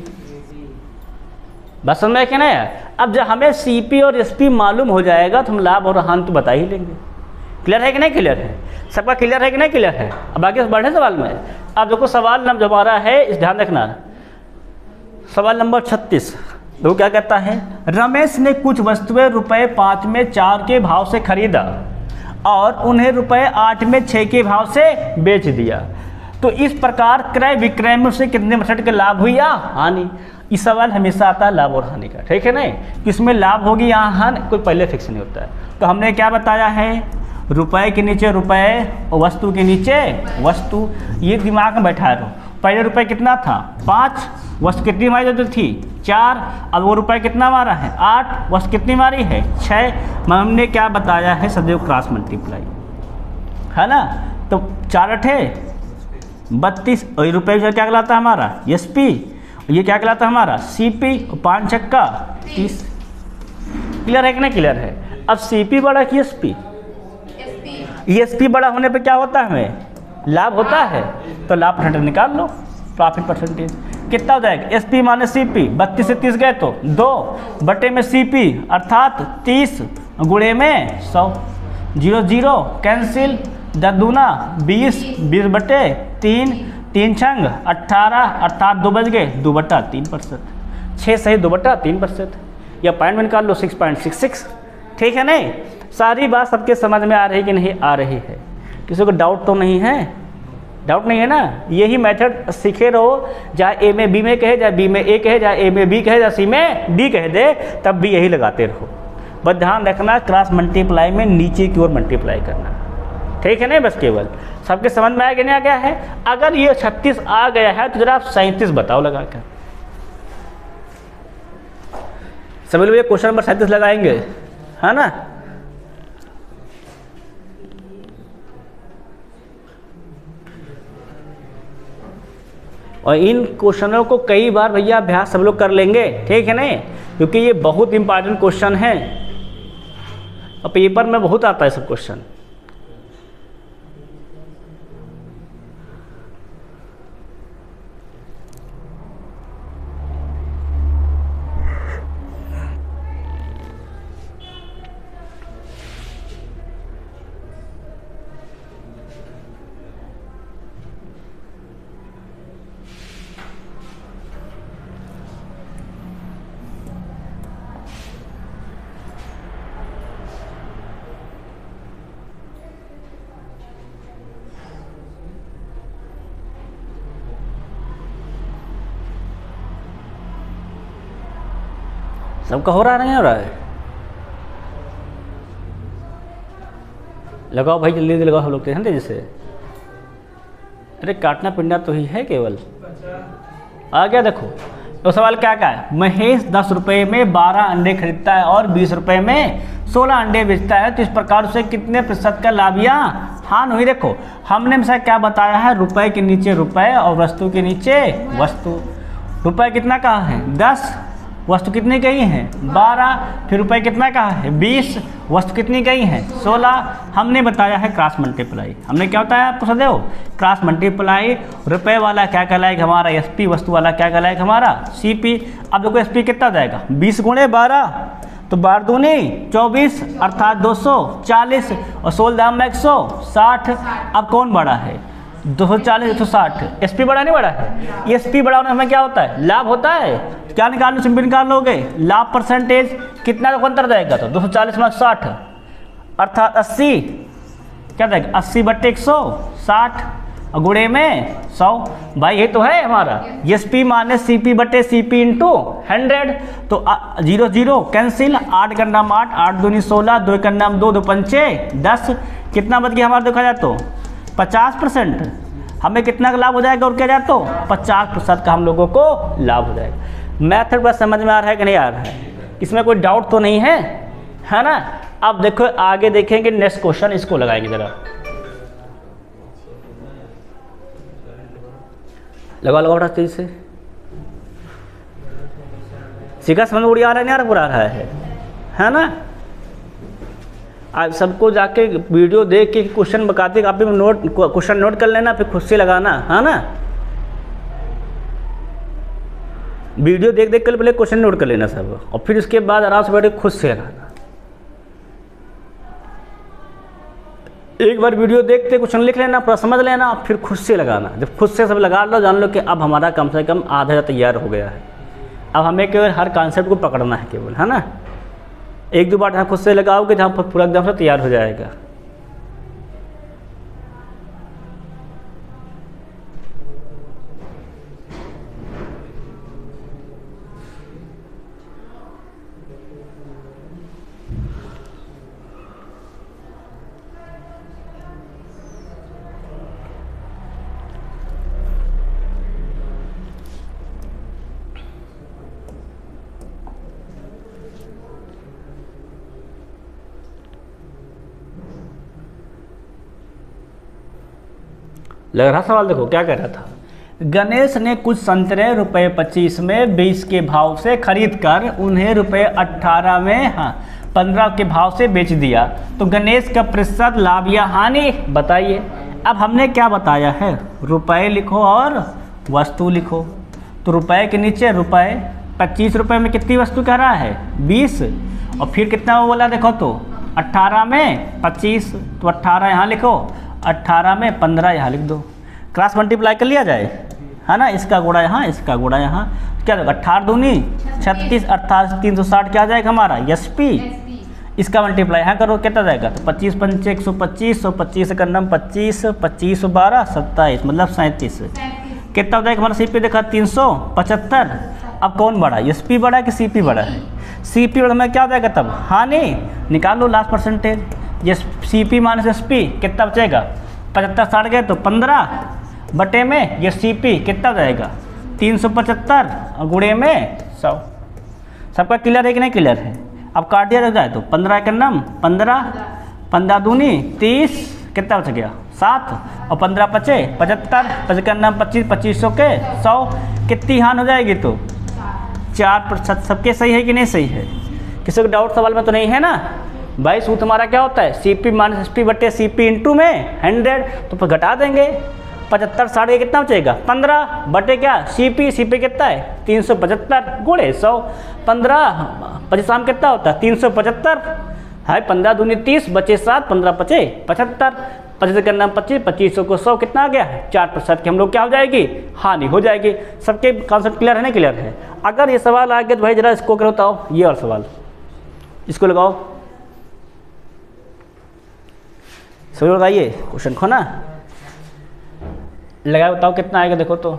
बस समझ में क्या ना। अब जब हमें सी पी और एस पी मालूम हो जाएगा तो हम लाभ और हानि तो बता ही लेंगे। क्लियर है कि नहीं क्लियर है, सबका क्लियर है कि नहीं क्लियर है। अब आगे बढ़े सवाल में। अब देखो सवाल नंबर जो हमारा है, इस ध्यान रखना, सवाल नंबर 36। तो क्या कहता है, रमेश ने कुछ वस्तुएं रुपए 5 में 4 के भाव से खरीदा और उन्हें रुपए 8 में 6 के भाव से बेच दिया। तो इस प्रकार क्रय विक्रय में उसे कितने % का लाभ हुई या हानि। इस सवाल हमेशा आता है लाभ और हानि का, ठीक है नहीं, किसमें लाभ होगी या हानि, कोई पहले फिक्स नहीं होता है। तो हमने क्या बताया है, रुपए के नीचे रुपए और वस्तु के नीचे वस्तु, ये दिमाग में बैठा रहो। पहले रुपए कितना था 5, वस्तु कितनी मारी जाती थी 4, अब वो रुपए कितना मारा है 8, वस्तु कितनी मारी है 6। हमने क्या बताया है, सदैव क्रॉस मल्टीप्लाई, है ना। तो 4 अठे 32, और रुपये क्या कहलाता है हमारा एस पी, ये क्या कहलाता है हमारा सी पी, और 5 छक्का 30। क्लियर है कि नहीं क्लियर है। अब सी पी बड़ा कि एस पी, एस पी बड़ा होने पे क्या होता है हमें लाभ होता है। तो लाभ परसेंटेज निकाल लो, प्रॉफिट परसेंटेज कितना हो जाएगा, एस पी माने सी पी, 32 से 30 गए तो 2 बटे में सी पी अर्थात 30 गुणे में 100, 0 0 कैंसिल, 10 दूना 20, 20 बटे 3, 3 छंग 18 अर्थात 2 बच गए, 2 बटा 3%, 6 सही 2 बटा 3%, या पॉइंट में निकाल लो 6.66। ठीक है नहीं, सारी बात सबके समझ में आ रही कि नहीं आ रही है, किसी को डाउट तो नहीं है, डाउट नहीं है ना। यही मेथड सीखे रहो, चाहे ए में बी में कहे, चाहे बी में ए कहे, चाहे ए में बी कहे, चाहे सी में डी कह दे, तब भी यही लगाते रहो। बस ध्यान रखना क्रॉस मल्टीप्लाई में नीचे की ओर मल्टीप्लाई करना, ठीक है नहीं। बस केवल सबके समझ में आया कि नहीं आ गया है। अगर ये 36 आ गया है तो जरा आप 37 बताओ लगा कर। सभी लोग ये क्वेश्चन नंबर 37 लगाएंगे, है ना। और इन क्वेश्चनों को कई बार भैया अभ्यास सब लोग कर लेंगे, ठीक है नहीं, क्योंकि ये बहुत इंपॉर्टेंट क्वेश्चन है और पेपर में बहुत आता है सब क्वेश्चन। सबका हो रहा नहीं हो रहा है, लगाओ भाई जल्दी जल्दी लगाओ सब लोग, तेजी से। अरे काटना पिंडा तो ही है केवल, आ गया। देखो तो सवाल क्या क्या है, महेश 10 रुपये में 12 अंडे खरीदता है और 20 रुपये में 16 अंडे बेचता है, तो इस प्रकार उसे कितने % का लाभ या हानि हुई। देखो हमने हमेशा क्या बताया है, रुपए के नीचे रुपए और वस्तु के नीचे वस्तु। रुपए कितना कहा है 10, वस्तु कितनी गई है 12, फिर रुपए कितना कहा है 20, वस्तु कितनी गई है 16। हमने बताया है क्रॉस मल्टीप्लाई, हमने क्या बताया आपको सदैव क्रॉस मल्टीप्लाई। रुपए वाला क्या कहलाएगा हमारा एसपी, वस्तु वाला क्या कहलाएगा हमारा सीपी। अब देखो एसपी कितना जाएगा 20 गुणे 12, तो 12 दूनी 24 अर्थात 240, और 16 दाम में 160। अब कौन बड़ा है 240 160, एसपी बड़ा नहीं बड़ा है। एसपी बड़ा होने में क्या होता है लाभ होता है। क्या निकाल लो, सिंपल निकाल लोगे लाभ परसेंटेज कितना अंतर जाएगा, तो 240 में 60 अर्थात 80, क्या जाएगा 80 बटे 160, और गुणे में 100। भाई ये तो है हमारा S P minus C P बटे सी पी इंटू 100। तो 0 0 कैंसिल, 8 का नाम 8, 8 दूनी 16, 2 का नाम 2, 2 पंचे 10। कितना बच गया हमारा देखा जाए तो 50%। हमें कितना का लाभ हो जाएगा और क्या जाए तो 50% का हम लोगों को लाभ हो जाएगा। मैथड बस समझ में आ रहा है कि नहीं आ रहा है? इसमें कोई डाउट तो नहीं है ना? अब देखो आगे देखेंगे नेक्स्ट क्वेश्चन, इसको लगाएंगे जरा, लगाओ बड़ा तेजी से। सीखा समझ में उड़ी आ रहा है, नहीं आ रहा, पूरा आ रहा है ना? आप सबको जाके वीडियो देख के क्वेश्चन बताते कापी में क्वेश्चन नोट कर लेना, फिर खुद से लगाना, है ना? वीडियो देख देख कर पहले क्वेश्चन नोट कर लेना सब, और फिर उसके बाद आराम से बैठे खुद से लगाना। एक बार वीडियो देखते क्वेश्चन लिख लेना, पूरा समझ लेना, फिर खुद से लगाना। जब खुद से सब लगा लो, जान लो कि अब हमारा कम से कम आधा तैयार हो गया है। अब हमें केवल हर कॉन्सेप्ट को पकड़ना है केवल, है ना? एक दो बार जहाँ खुद से लगाओगे जहाँ पूरा एकदम से तैयार हो जाएगा। लग रहा सवाल देखो क्या कह रहा था। गणेश ने कुछ संतरे रुपए 25 में 20 के भाव से खरीद कर उन्हें रुपए 18 में 15 के भाव से बेच दिया, तो गणेश का प्रतिशत लाभ या हानि बताइए। अब हमने क्या बताया है, रुपए लिखो और वस्तु लिखो। तो रुपए के नीचे रुपए, 25 रुपये में कितनी वस्तु कह रहा है 20, और फिर कितना वो बोला देखो तो 18 में 25, तो 18 यहाँ लिखो, 18 में 15 यहाँ लिख दो। क्रॉस मल्टीप्लाई कर लिया जाए, है ना? इसका गुणा यहाँ, इसका गुणा यहाँ, क्या होगा 18 दूनी 36, 18 360 क्या आ जाएगा हमारा एस पी। इसका मल्टीप्लाई यहाँ करो, कितना जाएगा तो 25 पंचे 125, 125 का नाम 25, 25 12 27, मतलब 37। कितना हो जाएगा हमारा सी पी देखा 375। अब कौन बड़ा, एस पी बड़ा है कि सी पी बड़ा है? सी पी बड़ा में क्या हो जाएगा तब हानि, निकाल लो लास्ट परसेंटेज। ये C P minus S P कितना बचेगा, 75 60 गए तो 15 बटे में ये सी पी कितना हो जाएगा 375 और गुणे में 100। सबका क्लियर है कि नहीं क्लियर है? अब काट दिया जाए तो 15 का नाम 15, 15 दूनी 30, कितना बच गया 7, और 15 पचे 75, 25 का नाम 25, 2500 के 100, कितनी हान हो जाएगी तो 4%। सबके सही है कि नहीं सही है? किसी को डाउट सवाल में तो नहीं है ना? भाई सूत्र हमारा क्या होता है, C P minus S P बटे सी पी इंटू में 100, तो फिर घटा देंगे 75 60 कितना बचेगा 15 बटे क्या सी पी कितना है 375 गुणे 100, 15 25 शाम कितना होता है 375 है, 15 दूनी 30 बचे 7, 15 पचे 75, 25 का नाम 25, 2500 को 100 कितना आ गया 4% की हम लोग क्या हो जाएगी हानि हो जाएगी। सबके कॉन्सेप्ट क्लियर है ना क्लियर है? अगर ये सवाल आ गया तो भाई जरा इसको करो बताओ, ये और सवाल इसको लगाओ, सभी लगाइए क्वेश्चन को ना, लगाए बताओ कितना आएगा देखो तो।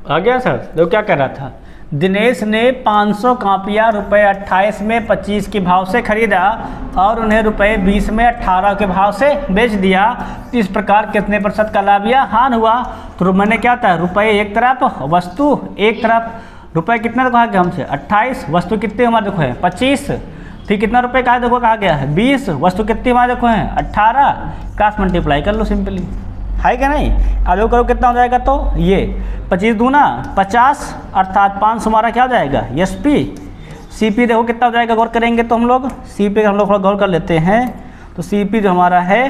आ गया सर? देखो क्या कह रहा था, दिनेश ने 500 कापियाँ रुपये 28 में 25 के भाव से खरीदा और उन्हें रुपये 20 में 18 के भाव से बेच दिया। तो इस प्रकार कितने प्रतिशत का लाभ या हानि हुआ? तो मैंने क्या था, रुपये एक तरफ, वस्तु एक तरफ। रुपये कितना कहा गया हमसे? 28, वस्तु कितने हमारे देखो है 25, फिर कितना रुपये का देखो कहा गया है 20, वस्तु कितनी हमारे देखो है 18, क्रॉस मल्टीप्लाई कर लो सिंपली, है क्या नहीं? अब वो करो कितना हो जाएगा, तो ये 25 दूना 50 अर्थात 500 हमारा क्या हो जाएगा SP। CP देखो कितना हो जाएगा, गौर करेंगे तो हम लोग CP हम लोग थोड़ा गौर कर लेते हैं। तो CP जो हमारा है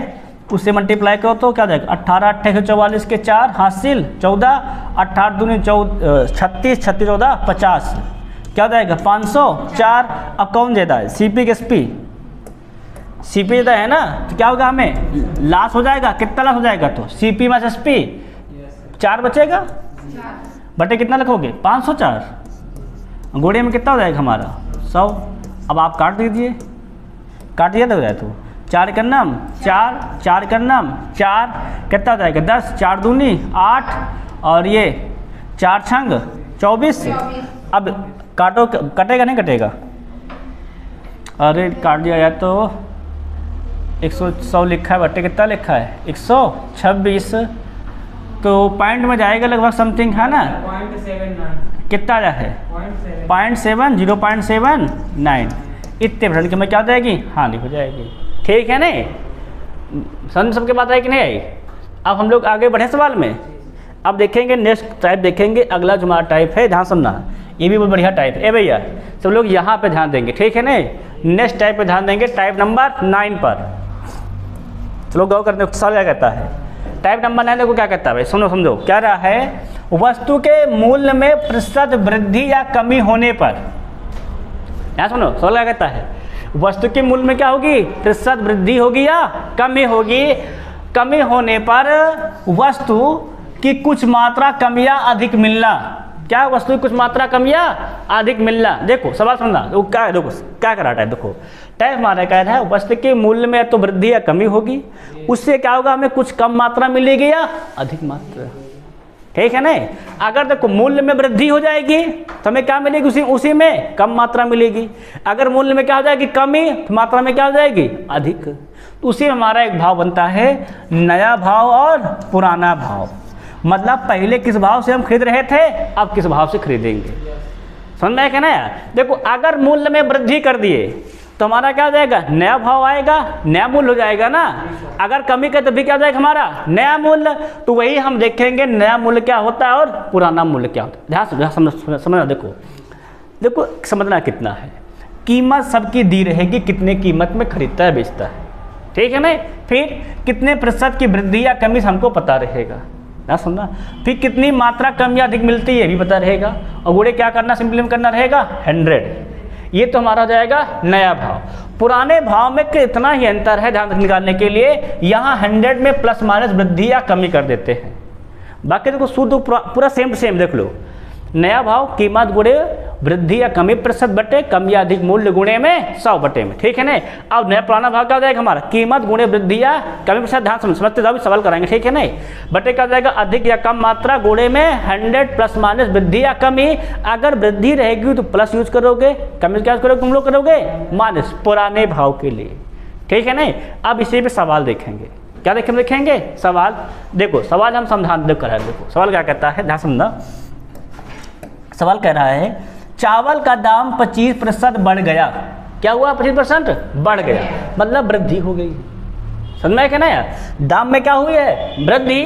उससे मल्टीप्लाई करो तो क्या हो जाएगा 18 28 44 के 4 हासिल 14, 18 दूनी 36, 36 14 50, क्या हो जाएगा 504। अब कौन ज़्यादा है, CP के SP? CP ज़्यादा है ना, तो क्या होगा हमें लॉस हो जाएगा। कितना लॉस हो जाएगा? तो CP माइनस SP 4 बचेगा, बटे कितना लिखोगे 504, गोड़े में कितना हो जाएगा हमारा 100। अब आप काट दीजिए, काट दिया तो हो जाए, तो 4 का नाम 4, 4 का नाम 4, कितना हो जाएगा 10, 4 दूनी 8 और ये 4 छंग 24। अब काटो, कटेगा नहीं कटेगा? अरे काट दिया जाए तो 100 लिखा है, बटे कितना लिखा है 126, तो पॉइंट में जाएगा लगभग समथिंग, है ना? 0.79 कितना है 0.7 0.79, इतने परसेंट की में क्या हो जाएगी, हानि हो जाएगी। ठीक है नहीं? समझ सबके बात है कि नहीं आई? अब हम लोग आगे बढ़े सवाल में। अब देखेंगे नेक्स्ट टाइप, देखेंगे अगला जो हमारा टाइप है, ध्यान सुनना, ये भी बहुत बढ़िया टाइप है। भैया सब लोग यहाँ पे ध्यान देंगे, ठीक है नहीं? नेक्स्ट टाइप पे ध्यान देंगे, टाइप नंबर 9 पर। चलो गौर करते हैं सवाल क्या कहता है। टाइप नंबर 9 देखो क्या कहता है भाई, सुनो समझो क्या रहा है, वस्तु के मूल्य में प्रतिशत वृद्धि या कमी होने पर, यहाँ सुनो सवाल क्या कहता है, वस्तु के मूल्य में क्या होगी, प्रतिशत वृद्धि होगी या कमी होगी। कमी होने पर वस्तु की कुछ मात्रा कम या अधिक मिलना, क्या वस्तु की कुछ मात्रा कम या अधिक मिलना। देखो सवाल सुनना, वो क्या है, देखो क्या करा है, देखो टाइप हमारा कह रहा है वस्तु के मूल्य में तो वृद्धि या कमी होगी, उससे क्या होगा, हमें कुछ कम मात्रा मिलेगी या अधिक मात्रा। ठीक है नहीं? अगर देखो मूल्य में वृद्धि हो जाएगी तो हमें क्या मिलेगी, उसी में कम मात्रा मिलेगी। अगर मूल्य में क्या हो जाएगी, कमी, तो मात्रा में क्या हो जाएगी, अधिक। तो उसी में हमारा एक भाव बनता है नया भाव और पुराना भाव। मतलब पहले किस भाव से हम खरीद रहे थे, अब किस भाव से खरीदेंगे। समझ में आया ना यार? देखो अगर मूल्य में वृद्धि कर दिए तो हमारा क्या हो जाएगा, नया भाव आएगा, नया मूल्य हो जाएगा ना। अगर कमी करे तभी क्या हो जाएगा हमारा नया मूल्य। तो वही हम देखेंगे नया मूल्य क्या होता है और पुराना मूल्य क्या होता है। ध्यान समझना, देखो समझना कितना है, कीमत सबकी दी रहेगी, कितने कीमत में खरीदता है बेचता है। ठीक है ना? फिर कितने प्रतिशत की वृद्धि या कमी हमको पता रहेगा ना, सुनना। फिर कितनी मात्रा कम या अधिक मिलती है भी पता रहेगा। और गुड़े क्या करना, सिंपली में करना रहेगा 100। ये तो हमारा हो जाएगा नया भाव। पुराने भाव में कितना ही अंतर है ध्यान निकालने के लिए, यहाँ 100 में प्लस माइनस वृद्धि या कमी कर देते हैं। बाकी देखो शुद्ध पूरा सेम टू सेम देख लो, नया भाव कीमत गुणे वृद्धि या कमी प्रतिशत बटे कम या अधिक मूल्य गुणे में 100 बटे में। ठीक है ना? अब नया पुराना भाव क्या हो जाएगा हमारा, कीमत गुणे वृद्धि या कमी प्रतिशत। ध्यान समझते जाओ, सवाल कराएंगे। ठीक है ना? बटे क्या हो जाएगा, अधिक या कम मात्रा गुणे में 100 प्लस माइनस वृद्धि या कमी। अगर वृद्धि रहेगी तो प्लस यूज करोगे, कमी क्या करोगे तुम लोग करोगे माइनस, पुराने भाव के लिए। ठीक है ना? अब इसी पे सवाल देखेंगे, क्या देखेंगे सवाल। देखो सवाल हम समाधान कर रहे हैं। देखो सवाल क्या कहता है, ध्यान समझना। सवाल कह रहा है चावल का दाम 25% बढ़ गया। क्या हुआ, 25% बढ़ गया, मतलब वृद्धि हो गई। समझ में क्या ना यार, दाम में क्या हुई है, वृद्धि।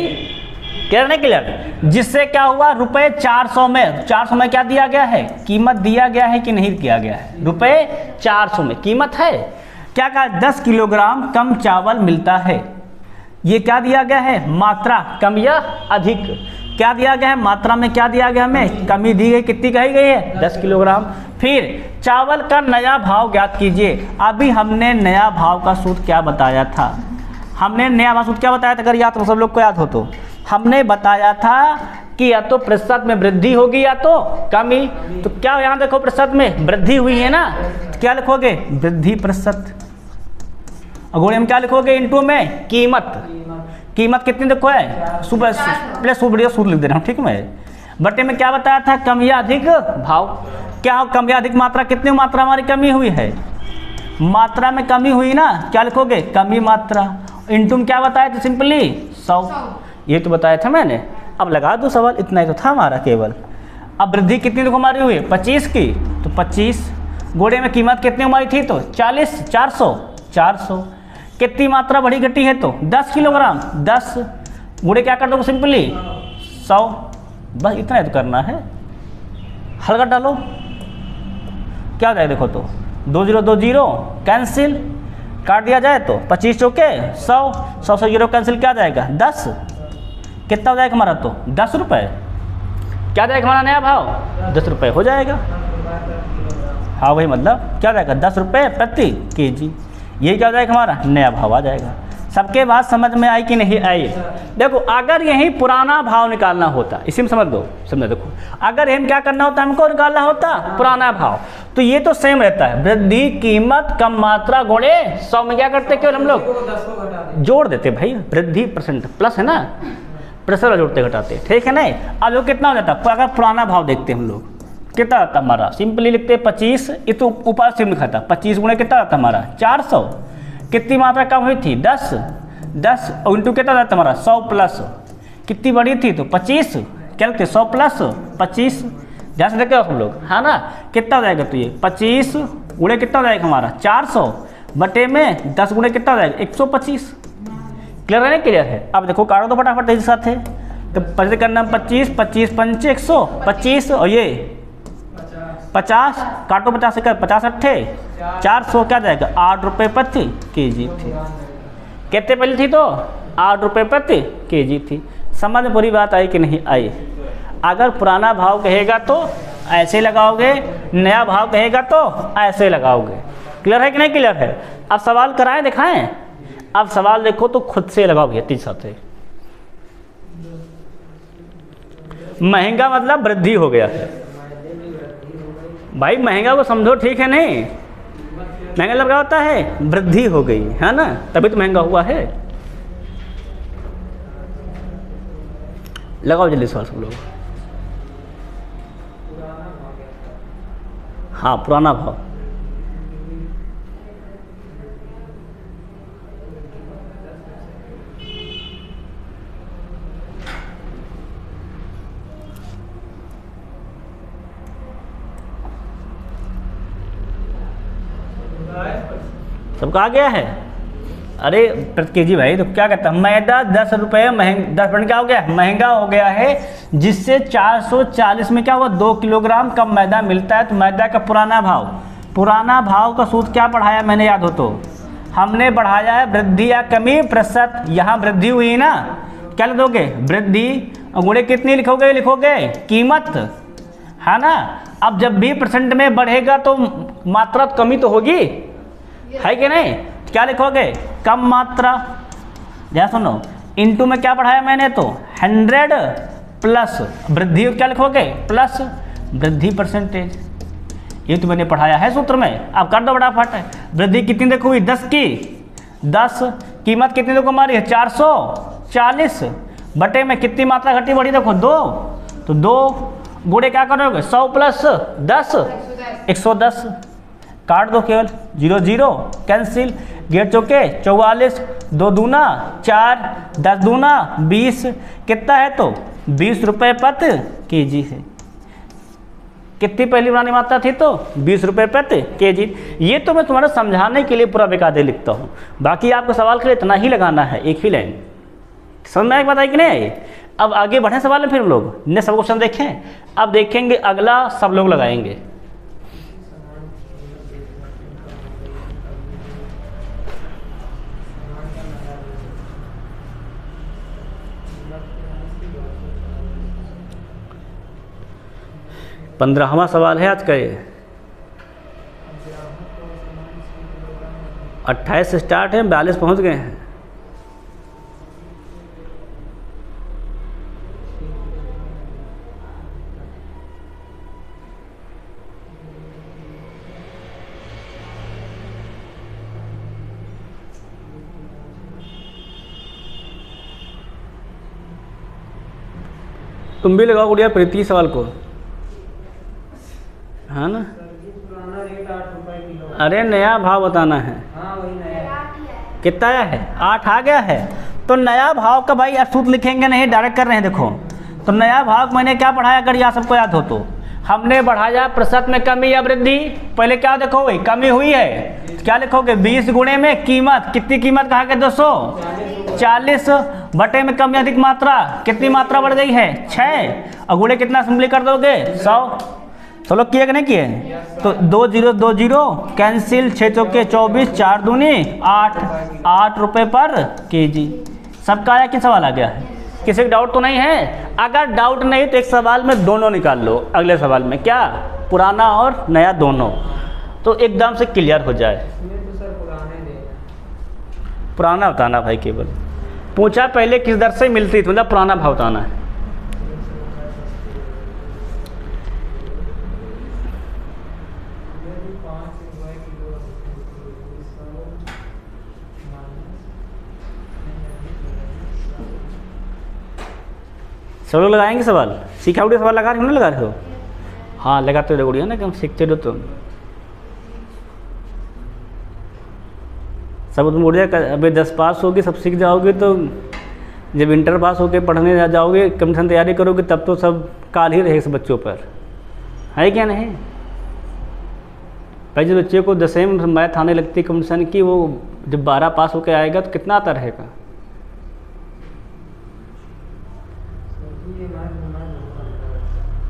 क्लियर नहीं क्लियर? जिससे क्या हुआ, रुपए 400 में, 400 में क्या दिया गया है, कीमत दिया गया है कि नहीं दिया गया है, रुपए 400 में कीमत है। क्या कहा, 10 किलोग्राम कम चावल मिलता है। ये क्या दिया गया है, मात्रा कम या अधिक। क्या दिया गया है, मात्रा में क्या दिया गया, हमें कमी दी गई, कितनी कही गई है 10 किलोग्राम। फिर चावल का नया भाव ज्ञात कीजिए। अभी हमने नया भाव का सूत्र क्या बताया था, हमने नया भाव सूत्र क्या बताया था, अगर याद तो सब लोग को याद हो तो हमने बताया था कि या तो प्रतिशत में वृद्धि होगी या तो कमी। तो क्या यहाँ देखो प्रतिशत में वृद्धि हुई है ना, तो क्या लिखोगे वृद्धि प्रतिशत, और हम क्या लिखोगे इंटू में कीमत। कीमत कितनी देखो है, सुपर प्लस सुपर सूत्र लिख दे रहा हूँ, ठीक है मैं। बटे में क्या बताया था, कम या अधिक भाव। क्या कम या अधिक मात्रा, कितनी मात्रा हमारी कमी हुई है, मात्रा में कमी हुई ना, क्या लिखोगे, कमी मात्रा। इनटू में क्या बताया था, सिंपली 100, ये तो बताया था मैंने। अब लगा दो सवाल, इतना ही तो था हमारा केवल। अब वृद्धि कितनी देखो हमारी हुई, 25 की, तो 25 घोड़े में कीमत कितनी हमारी थी, तो 40, 400 कितनी मात्रा बढ़ी घटी है, तो 10 किलोग्राम, 10 घोड़े क्या कर दो सिंपली 100, बस इतना ही तो करना है। हल कर डालो, क्या हो जाएगा देखो, तो 2 0 2 0 कैंसिल, काट दिया जाए तो 25 चौके 100 से 0 कैंसिल, क्या जाएगा 10, कितना हो जाएगा हमारा, तो 10 रुपये। क्या जाएगा हमारा नया भाव, 10 रुपये हो जाएगा। हाँ वही मतलब क्या जाएगा, 10 रुपये प्रति केजी, यही क्या हो जाएगा हमारा नया भाव आ जाएगा। सबके बात समझ में आई कि नहीं आई। देखो अगर यही पुराना भाव निकालना होता, इसी में समझ दो, समझ देखो, अगर हम क्या करना होता, हमको निकालना होता पुराना भाव, तो ये तो सेम रहता है, वृद्धि कीमत कम मात्रा गुणे 100 में क्या करते केवल हम लोग जोड़ देते भाई, वृद्धि परसेंट प्लस है ना, प्रेशर जोड़ते घटाते, ठीक है नहीं। अब लोग कितना हो जाता, अगर पुराना भाव देखते हम लोग कितना आता हमारा, सिंपली लिखते 25, ये तो ऊपर से लिखा था 25 गुणे कितना आता हमारा 400, कितनी मात्रा कम हुई थी 10 और इंटू कितना आता हमारा 100 प्लस, कितनी बड़ी थी तो 25, क्या लिखते 100 प्लस 25, ध्यान से देखते हो हम लोग, है ना, कितना हो जाएगा, तो ये 25 गुणे कितना हो जाएगा हमारा 400 बटे में 10 गुणे कितना हो जाएगा 125। क्लियर है, क्लियर है। अब देखो काटो तो फटाफट इस साथ है, तो पहले करना 25 25 5 125 और ये 50, काटो 50 से कर 50 अट्ठे 400, क्या जाएगा 8 रुपये प्रति केजी थी। कितने पहले थी तो 8 रुपये प्रति केजी थी। समझ में पूरी बात आई कि नहीं आई। अगर पुराना भाव कहेगा तो ऐसे लगाओगे, नया भाव कहेगा तो ऐसे लगाओगे। क्लियर है कि नहीं क्लियर है। अब सवाल कराएं, दिखाएं। अब सवाल देखो तो खुद से लगाओ भैया तीन साथ। महंगा मतलब वृद्धि हो गया है भाई, महंगा को समझो, ठीक है नहीं। महंगा मतलब क्या होता है, वृद्धि हो गई है ना, तभी तो महंगा हुआ है। लगाओ जल्दी सवाल सब लोग। हाँ पुराना भाव, सबका आ गया है। अरे प्रति केजी भाई, तो क्या कहता है, मैदा 10 रुपये महंगा, 10% क्या हो गया, महंगा हो गया है, जिससे 440 में क्या हुआ 2 किलोग्राम कम मैदा मिलता है। तो मैदा का पुराना भाव का सूत्र क्या पढ़ाया मैंने, याद हो तो, हमने बढ़ाया है वृद्धि या कमी प्रतिशत। यहाँ वृद्धि हुई ना, क्या लिख दोगे वृद्धि, गुणे कितनी लिखोगे कीमत, है ना। अब जब भी परसेंट में बढ़ेगा तो मात्रा तो कमी तो होगी, है कि नहीं। क्या लिखोगे कम मात्रा, ध्यान सुनो। इनटू में क्या पढ़ाया मैंने, तो 100 प्लस वृद्धि, क्या लिखोगे प्लस वृद्धि परसेंटेज, ये तो मैंने पढ़ाया है सूत्र में। अब कर दो फटाफट। वृद्धि कितनी देखो हुई 10 की, 10 कीमत कितनी देखो हमारी है 440 बटे में कितनी मात्रा घटी बढ़ी देखो 2, तो 2 गुणे क्या करोगे 100 प्लस 10 110, काट दो केवल 0 0 कैंसिल, गेट चौके 44, 2 दूना 4, 10 दूना 20, कितना है तो 20 रुपये प्रति केजी है। कितनी पहली पुरानी मात्रा थी तो 20 रुपये प्रति केजी। ये तो मैं तुम्हारा समझाने के लिए पूरा बेकायदे लिखता हूँ, बाकी आपको सवाल के लिए इतना ही लगाना है, एक ही लाइन। समझ में एक बात आई कि नहीं। अब आगे बढ़े सवाल में, फिर हम लोग ने सब क्वेश्चन देखें। अब देखेंगे अगला, सब लोग लगाएंगे। पंद्रहवां सवाल है आज का ये। 28 से स्टार्ट है, 42 पहुंच गए हैं। तुम भी लगाओ गुड़िया प्रीति सवाल को, है ना। पुराना रेट 8 रुपए किलो। अरे नया भाव बताना है। हाँ वही नया। कितना आया है? 8 आ गया है। तो नया भाव का भाई सूत्र लिखेंगे नहीं, डायरेक्ट कर रहे हैं। देखो तो नया भाव मैंने क्या पढ़ाया, अगर यह सबको याद हो तो हमने बढ़ाया प्रतिशत में कमी या वृद्धि। पहले क्या देखोगे, कमी हुई है, क्या लिखोगे 20 गुणे में कीमत, कितनी कीमत कहा गया 240 बटे में कम या अधिक मात्रा, कितनी मात्रा बढ़ गई है 6 और गुणे कितना सिंपली कर दोगे 100। तो लोग किए कि नहीं किए? तो 2 0 2 0 कैंसिल, 6 चौके 24, 4 दूनी 8 रुपये पर केजी। सबका आया कि सवाल आ गया है? किसी का डाउट तो नहीं है? अगर डाउट नहीं तो एक सवाल में दोनों निकाल लो, अगले सवाल में क्या पुराना और नया दोनों, तो एकदम से क्लियर हो जाए। तो सर पुराना बताना भाई, केवल पूछा पहले किस दर से मिलती थी, मतलब पुराना भाव बताना है। सब लोग लगाएंगे सवाल, सीखा उड़े सवाल लगा रहे हो ना, लगा रहे हो? हाँ लगाते हो गुड़िया ना, कि हम सीखते रहो तुम सब। तुम उड़िया अभी 10 पास होगी, सब सीख जाओगे, तो जब इंटर पास होके पढ़ने जाओगे, कंपटीशन तैयारी करोगे, तब तो सब काल ही रहेगा सब बच्चों पर, है क्या नहीं? भाई जिस बच्चे को 10वीं में मैथ आने लगती कंपटीशन की, वो जब 12 पास होकर आएगा तो कितना आता रहेगा?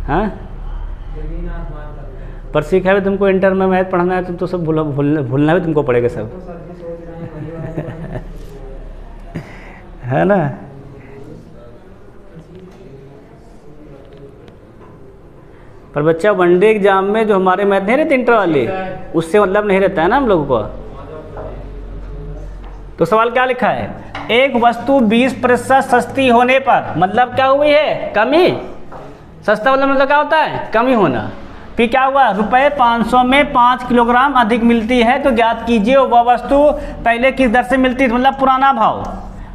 हाँ पर सीखा भी तुमको इंटर में मैथ पढ़ना है, तुम तो सब भूलना भी तुमको पड़ेगा सब, है ना। पर बच्चा वनडे एग्जाम में जो हमारे मैथ नहीं रहते इंटर वाले, उससे मतलब नहीं रहता है ना हम लोगों को। तो सवाल क्या लिखा है, एक वस्तु 20% सस्ती होने पर, मतलब क्या हुई है कमी, सस्ता मतलब क्या होता है कमी होना। फिर क्या हुआ, रुपये 500 में 5 किलोग्राम अधिक मिलती है, तो ज्ञात कीजिए वह वस्तु पहले किस दर से मिलती थी, मतलब पुराना भाव।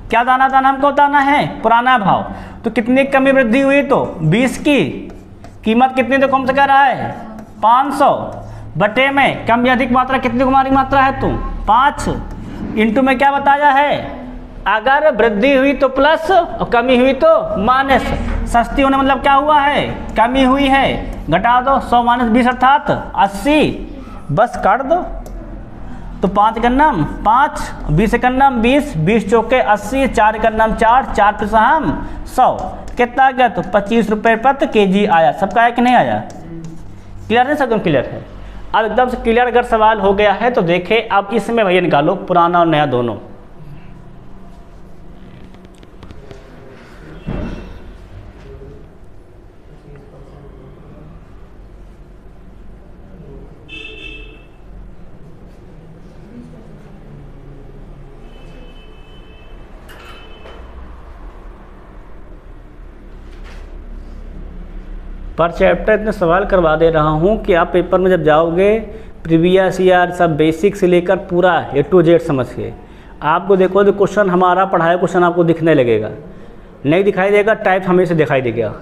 क्या दाना दाना हमको बताना है, पुराना भाव। तो कितनी कमी वृद्धि हुई, तो 20 की कीमत कितनी, तो कम से कह रहा है 500 बटे में कम या अधिक मात्रा, कितनी कुमारी मात्रा है तो 5 इंटू में क्या बताया है, अगर वृद्धि हुई तो प्लस और कमी हुई तो माइनस। सस्ती होने मतलब क्या हुआ है, कमी हुई है, घटा दो 100 - 20 अर्थात 80, बस काट दो। तो 5 का नाम 5, 20 का नाम 20, 20 चौके 80, 4 का नाम 4, 4 पे हम 100, कितना आ गया, तो 25 रुपये प्रति केजी आया। सबका आया कि नहीं आया? क्लियर है, सब क्लियर है। अब एकदम से क्लियर अगर सवाल हो गया है तो देखे अब इसमें भैया निकालो पुराना और नया दोनों। पर चैप्टर इतने सवाल करवा दे रहा हूँ कि आप पेपर में जब जाओगे प्रीवियस ईयर सब बेसिक से लेकर पूरा A to Z समझ के आपको देखो तो क्वेश्चन हमारा पढ़ाया क्वेश्चन आपको दिखने लगेगा, नहीं दिखाई देगा टाइप हमें से दिखाई देगा।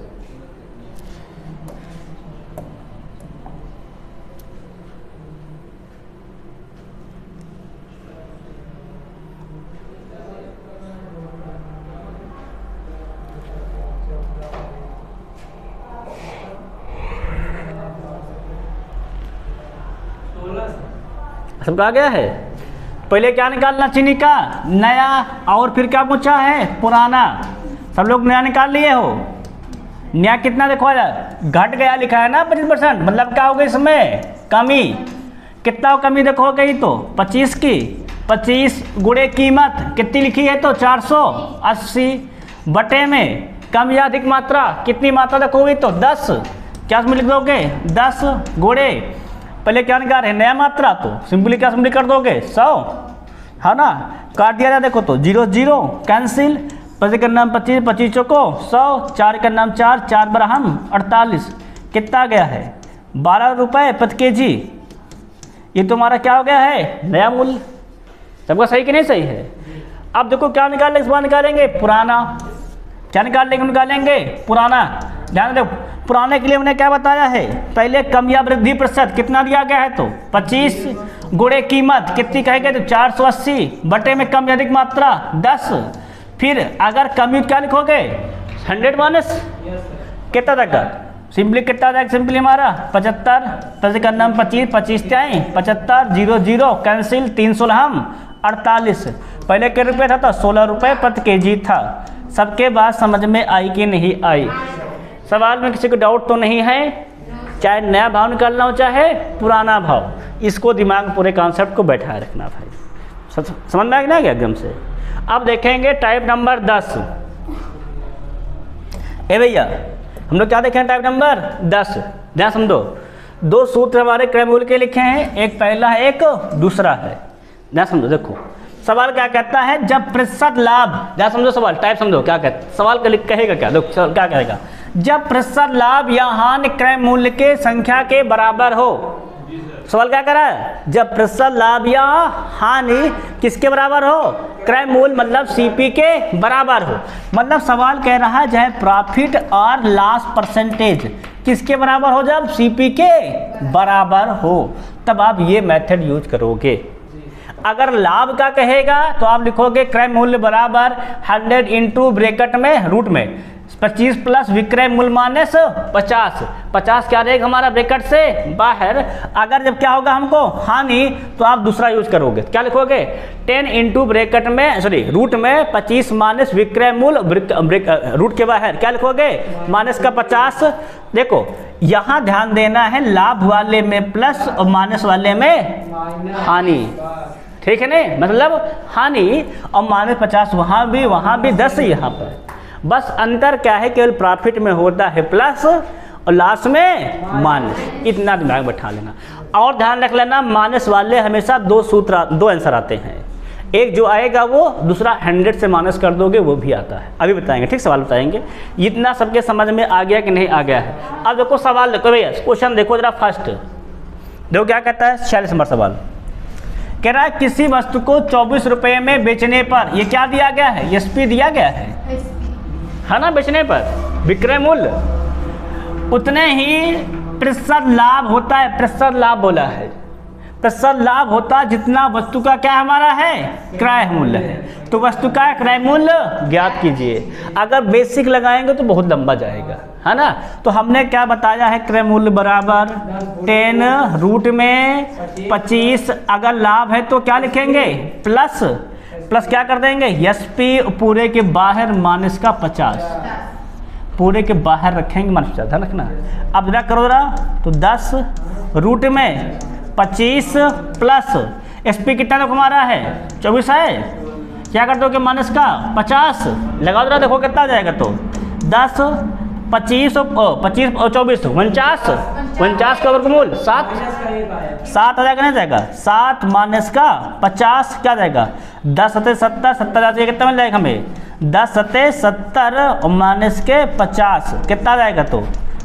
सबका आ गया है। पहले क्या निकालना, चीनी का नया, और फिर क्या पूछा है पुराना। सब लोग नया निकाल लिए हो। नया कितना देखो घट गया लिखा है ना 25%, मतलब क्या होगा इसमें कमी। कितना कमी देखो गई तो 25 की, 25 गुणे कीमत कितनी लिखी है तो 480 बटे में कम या अधिक मात्रा, कितनी मात्रा देखोगे तो 10, क्या इसमें लिख दोगे 10 गुणे पहले क्या निकाल रहे हैं नया मात्रा, तो सिंपली क्या सिंपली कर दोगे 100, है ना। काट दिया जाए देखो तो 0 0 कैंसिल, 25 का नाम 25, 25 चौको 100, 4 का नाम 4, 4 बराहम 48, कितना आ गया है 12 रुपये प्रति केजी। ये तुम्हारा क्या हो गया है नया मूल्य। सबका सही कि नहीं सही है। अब देखो क्या निकाल लेंगे, इस बार निकालेंगे पुराना। क्या निकाल लेंगे, निकालेंगे पुराना। ध्यान दो, पुराने के लिए हमने क्या बताया है, पहले कम या वृद्धि प्रतिशत कितना दिया गया है, तो 25 गुणे कीमत कितनी कहेंगे, तो 480 बटे में कम या अधिक मात्रा 10। फिर अगर कम क्या लिखोगे, 100 माइनस कितना तक, सिंपली कितना था, सिंपली हमारा 75 प्लस करना 25, 25 त्याई 75, 0 0 कैंसिल, 316 48। पहले के रुपये था तो 16 रुपये प्रति केजी था। सबके बात समझ में आई कि नहीं आई? सवाल में किसी को डाउट तो नहीं है? चाहे नया भाव निकालना हो चाहे पुराना भाव, इसको दिमाग में पूरे कॉन्सेप्ट को बैठाए रखना भाई। समझ में आ गया एकदम से? अब देखेंगे टाइप नंबर 10। ए भैया हम लोग क्या देखें, टाइप नंबर 10। ध्यान समझो, दो सूत्र हमारे क्रयमूल्य के लिखे हैं, एक पहला है एक दूसरा है। ध्यान समझो, देखो सवाल क्या कहता है, जब प्रतिशत लाभ, ध्यान समझो सवाल, टाइप समझो क्या कहता है सवाल, कहेगा क्या, देखो क्या कहेगा, जब प्रतिशत लाभ या हानि क्रय मूल्य के संख्या के बराबर हो। सवाल क्या कर रहा है, जब प्रतिशत लाभ या हानि किसके बराबर हो, क्रय मूल्य मतलब सीपी के बराबर हो। मतलब सवाल कह रहा है चाहे प्रॉफिट और लॉस परसेंटेज किसके बराबर हो, जब सीपी के बराबर हो तब आप ये मेथड यूज करोगे। अगर लाभ का कहेगा तो आप लिखोगे क्रय मूल्य बराबर 100 इंटू ब्रैकेट में रूट में 25 प्लस विक्रय मूल्य माइनस 50। 50 क्या रहेगा हमारा ब्रैकेट से बाहर। अगर जब क्या होगा हमको हानि, तो आप दूसरा यूज करोगे, क्या लिखोगे 10 इंटू ब्रैकेट में रूट में 25 माइनस विक्रय मूल्य रूट के बाहर क्या लिखोगे माइनस का 50। देखो यहाँ ध्यान देना है, लाभ वाले में प्लस और माइनस वाले में हानि, ठीक है ना, मतलब हानि और माइनस 50 वहाँ भी 10 यहाँ पर। बस अंतर क्या है, केवल प्रॉफिट में होता है प्लस और लॉस में माइनस, इतना दिमाग बैठा लेना। और ध्यान रख लेना, माइनस वाले हमेशा दो आंसर आते हैं, एक जो आएगा वो दूसरा 100 से माइनस कर दोगे वो भी आता है, अभी बताएंगे, ठीक सवाल बताएंगे। इतना सबके समझ में आ गया कि नहीं आ गया है? अब देखो सवाल देखो भैया, क्वेश्चन देखो जरा फर्स्ट, देखो क्या कहता है 46 नंबर सवाल कह रहा है, किसी वस्तु को 24 रुपये में बेचने पर, ये क्या दिया गया है, एसपी दिया गया है ना, बेचने पर विक्रय मूल्य उतने ही प्रतिशत लाभ होता है, प्रतिशत लाभ बोला है, प्रतिशत लाभ होता है जितना वस्तु का क्या हमारा है क्रय मूल्य है। तो वस्तु का क्रय मूल्य ज्ञात कीजिए। अगर बेसिक लगाएंगे तो बहुत लंबा जाएगा, है ना। तो हमने क्या बताया है, क्रय मूल्य बराबर 10 रूट में 25, अगर लाभ है तो क्या लिखेंगे प्लस क्या कर देंगे एसपी, पूरे के बाहर माइनस का 50, पूरे के बाहर रखेंगे माइनस 50, ध्यान रखना। अब जरा करो जरा, तो 10 रूट में 25 प्लस एसपी कितना तो हमारा है 24 है, क्या कर दोगे माइनस का 50 लगा दो, देखो कितना जाएगा, तो 10 25 और 24 49 का वर्गमूल 7 आ जाएगा, नहीं जाएगा 7 माइनस का 50 क्या जाएगा 10 सत्ते 70 70 कितना मिल जाएगा हमें 10 सत्ते 70 और माइनस के 50 कितना जाएगा, तो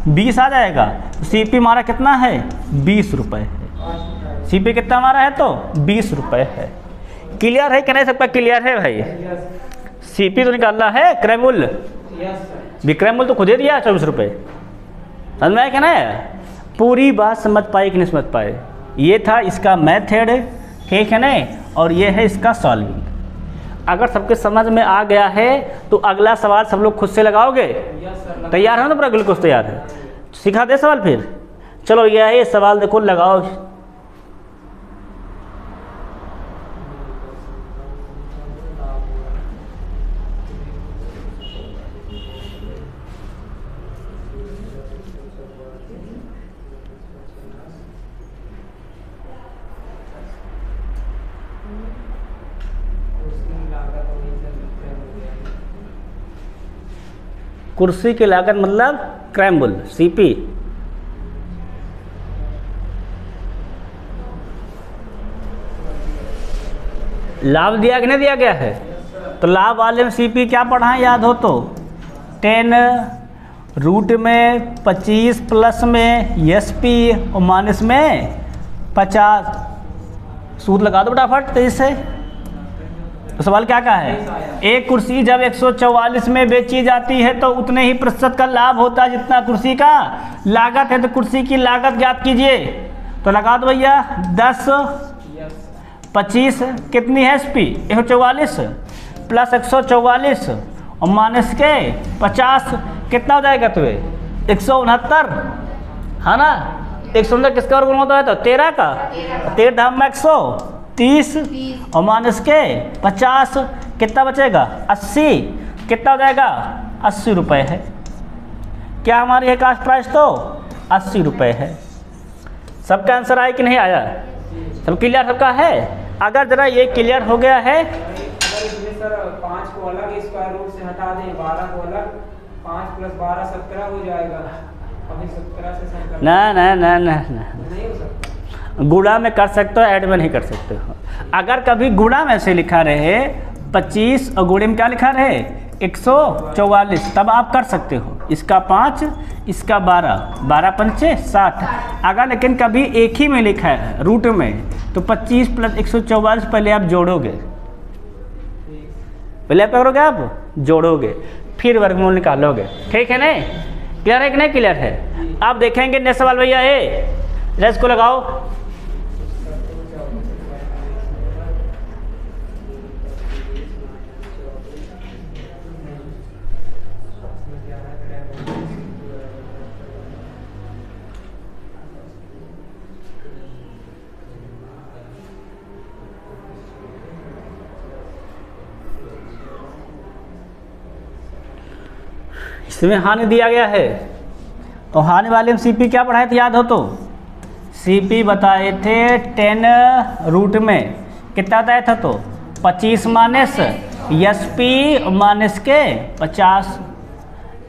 20 आ जाएगा। सीपी हमारा कितना है 20 रुपये है, सीपी कितना हमारा है तो 20 रुपये है। क्लियर है कि नहीं, सबका क्लियर है भाई? सीपी तो निकालना है, क्रय मूल्य विक्रय मूल्य तो खुद ही दिया 24 रुपये, समझ में आया क्या ना? पूरी बात समझ पाए कि नहीं समझ पाए? ये था इसका मेथड, ठीक है ना, और ये है इसका सॉल्विंग। अगर सबके समझ में आ गया है तो अगला सवाल सब लोग खुद से लगाओगे? तैयार है ना पूरा, बिल्कुल तैयार है। सिखा दे सवाल फिर, चलो ये है सवाल, देखो लगाओ। कुर्सी की लागत मतलब क्रय मूल्य सीपी। लाभ दिया कि नहीं दिया गया है? तो लाभ वाले में सीपी क्या पढ़ा है याद हो तो 10 रूट में 25 प्लस में एसपी और माइनस में 50। सूत्र लगा दो फटाफट तेजी से, तो सवाल क्या कहा है, एक कुर्सी जब 144 में बेची जाती है तो उतने ही प्रतिशत का लाभ होता है जितना कुर्सी का लागत है। तो कुर्सी की लागत ज्ञात कीजिए। तो लगा दो भैया 10 25 कितनी है SP 144 प्लस 144 और माइनस के 50 कितना हो जाएगा तो 169 है ना। 169 किसका वर्गमूल होता है तो 13 का, 13 धाम में 130 और माइनस के 50 कितना बचेगा 80 कितना हो जाएगा 80 रुपये है। क्या हमारी है कास्ट प्राइस तो 80 रुपये है। सबका आंसर आया कि नहीं आया, सब क्लियर सबका है। अगर जरा ये क्लियर हो गया है, अगर इसमें सर 5 को अलग स्क्वायर रूट से हटा दें, 12 को अलग, 5 + 12 17 हो जाएगा। अभी 17 से सर ना नहीं हो सकता, गुणा में कर सकते हो, ऐड में नहीं कर सकते हो। अगर कभी गुणा में से लिखा रहे 25 और गुणे में क्या लिखा रहे 144 तब आप कर सकते हो, इसका 5 इसका 12, 12 पंचे 60। अगर लेकिन कभी एक ही में लिखा है रूट में तो 25 + 144 पहले आप जोड़ोगे, पहले आप करोगे आप जोड़ोगे फिर वर्गमूल निकालोगे, ठीक है नहीं। क्लियर है कि नहीं क्लियर है। आप देखेंगे नेक्स्ट सवाल भैया रेस को लगाओ। इसमें हानि दिया गया है तो हानि वाले में CP क्या पढ़ाए थे याद हो तो, CP बताए थे 10 रूट में कितना बताया था तो 25 माइनस SP माइनस के 50।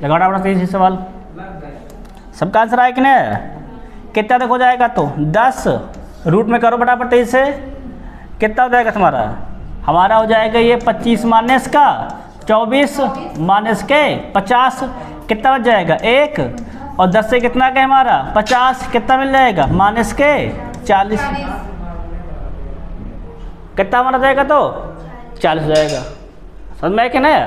लगाना पड़ा सही सवाल, सबका आंसर आया कि नहीं। कितना तक हो जाएगा तो 10 रूट में करो फटाफट से कितना हो जाएगा तुम्हारा, हमारा हो जाएगा ये 25 माइनस का 24 माइनस के 50 कितना बच जाएगा 1 और 10 से कितना का हमारा 50 कितना मिल जाएगा माइनस के 40 कितना हमारा जाएगा तो 40 हो जाएगा। समझ में कि नहीं,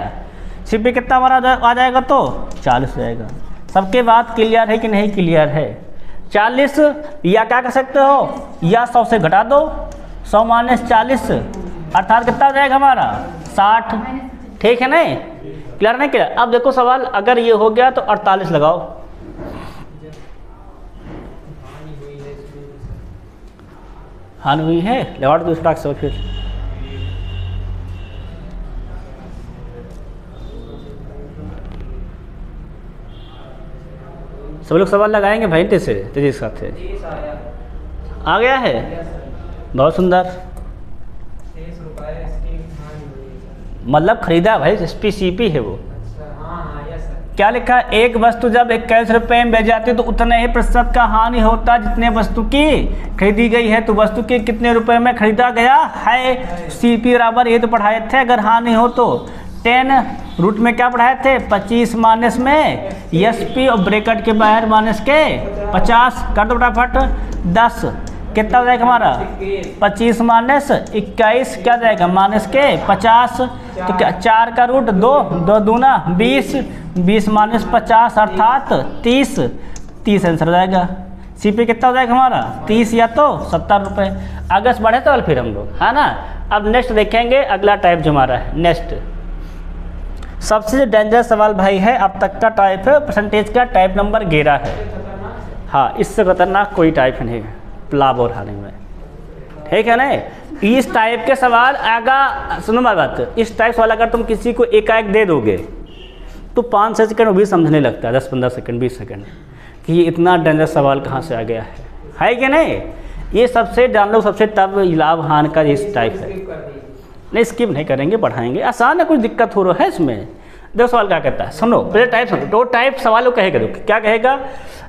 CP कितना हमारा आ जाएगा तो 40 हो जाएगा। सबके बात क्लियर है कि नहीं क्लियर है। 40 या क्या कर सकते हो या 100 से घटा दो, 100 माइनस 40 अर्थात कितना हो जाएगा हमारा 60, ठीक है नहीं। क्लियर नहीं क्लियर। अब देखो सवाल अगर ये हो गया तो 48 लगाओ। हानि हुई है लगा दो दूसरा अक्षर फिर। सब लोग सवाल लगाएंगे भाई तेजी के साथ आ गया है, बहुत सुंदर। मतलब खरीदा भाई CP है वो। क्या लिखा है, एक वस्तु जब 21 रुपये में बेच जाती है तो उतने ही प्रतिशत का हानि होता है जितने वस्तु की खरीदी गई है। तो वस्तु के कितने रुपए में खरीदा गया है CP बराबर ये तो पढ़ाए थे। अगर हानि हो तो 10 रूट में क्या पढ़ाए थे 25 माइनस में SP और ब्रैकेट के बाहर माइनस के 50 कर दो फटाफट 10 कितना हो जाएगा हमारा 25 माइनस 21 क्या जाएगा माइनस के 50। तो क्या 4 का रूट 2, 2 दूना 20, 20 माइनस 50 अर्थात 30 आंसर हो जाएगा। CP कितना हो जाएगा हमारा 30 या तो 70 रुपये। अगस्त बढ़े तो फिर हम लोग है ना। अब नेक्स्ट देखेंगे अगला टाइप जो हमारा है। नेक्स्ट सबसे जो डेंजरस सवाल भाई है अब तक का टाइप है परसेंटेज का, टाइप नंबर 11 है। हाँ इससे खतरनाक कोई टाइप नहीं है प्लाब और हानि में, ठीक है ना। इस टाइप के सवाल आगा सुनो मेरी बात, इस टाइप सवाल अगर तुम किसी को एकाएक दे दोगे तो 5-6 सेकंड वो भी समझने लगता है, 10-15 सेकंड 20 सेकंड कि ये इतना डेंजरस सवाल कहाँ से आ गया है कि नहीं। ये सबसे जान लो सबसे तब लाभ हानि का इस टाइप है। नहीं स्किप नहीं करेंगे, पढ़ाएंगे, आसान है, कुछ दिक्कत हो रहा है इसमें। देखो सवाल क्या कहता है, सुनो पहले टाइप सुनो। दो टाइप सवाल को कहेगा, देखो क्या कहेगा,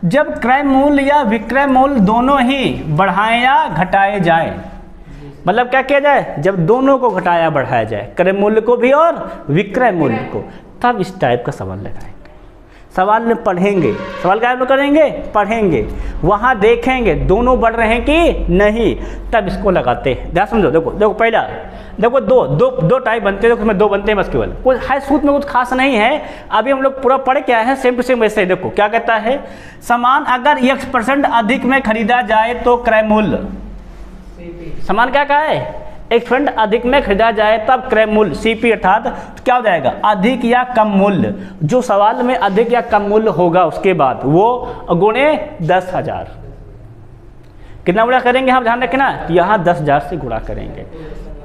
जब क्रय मूल्य या विक्रय मूल्य दोनों ही बढ़ाए या घटाए जाए, मतलब क्या किया जाए, जब दोनों को घटाया बढ़ाया जाए, क्रय मूल्य को भी और विक्रय मूल्य को, तब इस टाइप का सवाल लगाएंगे। सवाल में पढ़ेंगे, सवाल क्या करेंगे, पढ़ेंगे, वहाँ देखेंगे दोनों बढ़ रहे हैं कि नहीं, तब इसको लगाते हैं। ध्यान समझो, देखो देखो पहला देखो दो टाइप बनते हैं, देखो इसमें 2 बनते हैं बस केवल, कुछ है सूत्र में कुछ खास नहीं है। अभी हम लोग पूरा पढ़ के आए हैं, सेम टू सेम वैसे ही। देखो क्या कहता है, सामान अगर x% अधिक में खरीदा जाए तो क्रय मूल्य, सामान क्या कहा है, x% अधिक में खरीदा जाए तब क्रय मूल्य CP अर्थात क्या हो जाएगा, अधिक या कम मूल्य। जो सवाल में अधिक या कम मूल्य होगा उसके बाद वो गुणे 10,000। कितना गुणा करेंगे हम ध्यान रखना, यहाँ 10,000 से गुणा करेंगे।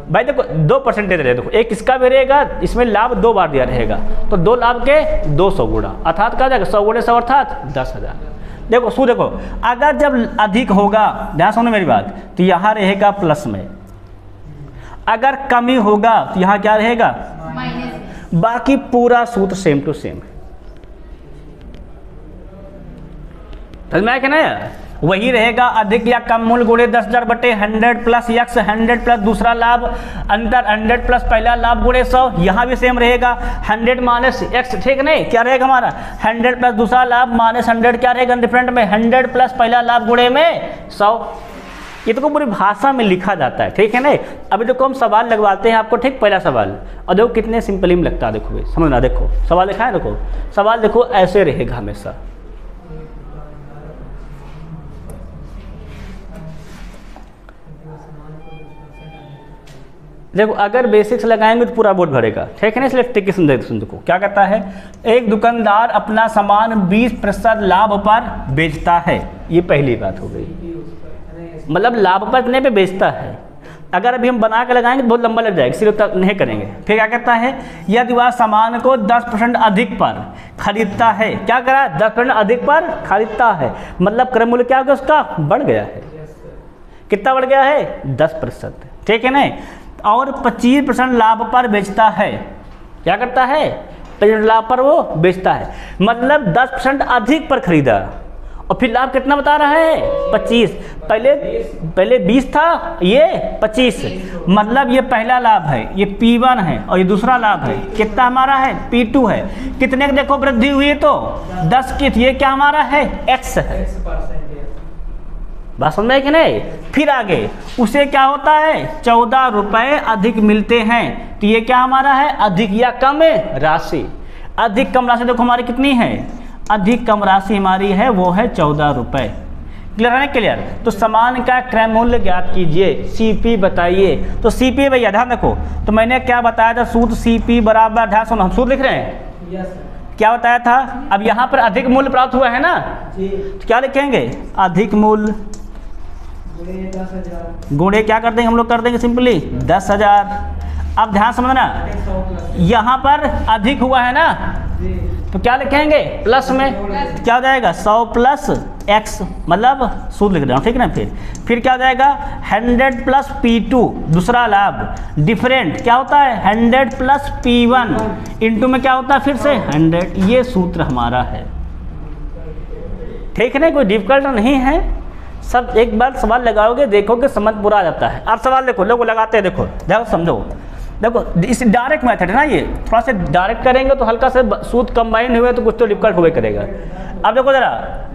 भाई देखो 2% रहे, देखो एक इसका भी रहेगा, इसमें लाभ 2 बार दिया रहेगा, तो 2 लाभ के 200 गुणा अर्थात क्या हो जाएगा, 100 गुणे 100 अर्थात 10,000। देखो सू देखो, अगर जब अधिक होगा, ध्यान सुनो मेरी बात, तो यहाँ रहेगा प्लस में, अगर कमी होगा तो यहाँ क्या रहेगा माइनस। बाकी पूरा सूत्र सेम टू सेम है, समझ में आया कि नहीं, वही रहेगा। अधिक या कम मूल्य गुणे 10,000 बटे 100 प्लस x, 100 प्लस दूसरा लाभ अंतर 100 प्लस पहला लाभ गुणे 100, यहाँ भी सेम रहेगा 100 माइनस x, ठीक नहीं, क्या रहेगा हमारा 100 प्लस दूसरा लाभ माइनस 100 क्या रहेगा डिफरेंट में 100 प्लस पहला लाभ गुणे में 100। ये तो पूरी भाषा में लिखा जाता है, ठीक है ना। अभी देखो हम सवाल लगवाते हैं आपको, ठीक, पहला सवाल, और देखो कितने सिंपली में लगता है, देखो भाई समझना, देखो सवाल लिखा है, देखो सवाल देखो ऐसे रहेगा हमेशा। देखो अगर बेसिक्स लगाएंगे तो पूरा बोर्ड भरेगा, ठीक है ना, इसलिए टिक सुन देखो क्या कहता है, एक दुकानदार अपना सामान 20% लाभ पर बेचता है। ये पहली बात हो गई, मतलब लाभ पर इतने पे बेचता है। अगर अभी हम बना के लगाएंगे तो बहुत लंबा लग जाएगा, इसलिए तक नहीं करेंगे। फिर क्या कहता है, यदि वह सामान को 10% अधिक पर खरीदता है, क्या करा 10% अधिक पर खरीदता है, मतलब क्रय मूल्य क्या हो गया उसका, बढ़ गया है। कितना बढ़ गया है, 10%, ठीक है ना। और 25% लाभ पर बेचता है, क्या करता है 25% लाभ पर वो बेचता है, मतलब 10% अधिक पर खरीदा, और फिर लाभ कितना बता रहा है 25, पहले 20 था, ये 25, मतलब ये पहला लाभ है, ये P1 है, और ये दूसरा लाभ है कितना हमारा है P2 है। कितने की देखो वृद्धि हुई है, तो 10 की, ये क्या हमारा है X है, बात समझ में कि नहीं। फिर आगे उसे क्या होता है 14 रुपये अधिक मिलते हैं, तो ये क्या हमारा है अधिक या कम राशि। अधिक कम राशि देखो हमारी कितनी है, अधिक कम राशि हमारी है वो है 14 रुपये। क्लियर है ना, क्लियर। तो सामान का क्रय मूल्य ज्ञात कीजिए, CP बताइए। तो CP भैया ध्यान रखो, तो मैंने क्या बताया था, सूत्र CP बराबर, ध्यान सुनो हम सूत्र लिख रहे हैं, यस क्या बताया था। अब यहाँ पर अधिक मूल्य प्राप्त हुआ है ना, तो क्या लिखेंगे अधिक मूल्य गुणे क्या कर देंगे हम लोग, कर देंगे सिंपली 10,000। अब ध्यान समझना, यहाँ पर अधिक हुआ है ना, तो क्या लिखेंगे प्लस में, तो क्या हो जाएगा 100 प्लस x, मतलब सूत्र लिख रहा हूँ, ठीक है ना। फिर क्या हो जाएगा 100 प्लस P2 दूसरा लाभ डिफरेंट क्या होता है 100 प्लस P1 इंटू में क्या होता है फिर से 100। ये सूत्र हमारा है, ठीक है ना, कोई डिफिकल्ट नहीं है। सब एक बार सवाल लगाओगे देखोगे समझ पूरा आ जाता है। आप सवाल देखो, लोग लगाते हैं, देखो देखो समझो, देखो इस डायरेक्ट मेथड है ना, ये थोड़ा सा डायरेक्ट करेंगे तो हल्का से सूत्र कंबाइन हुए तो कुछ तो डिफिकल्ट हुए करेगा। अब देखो जरा,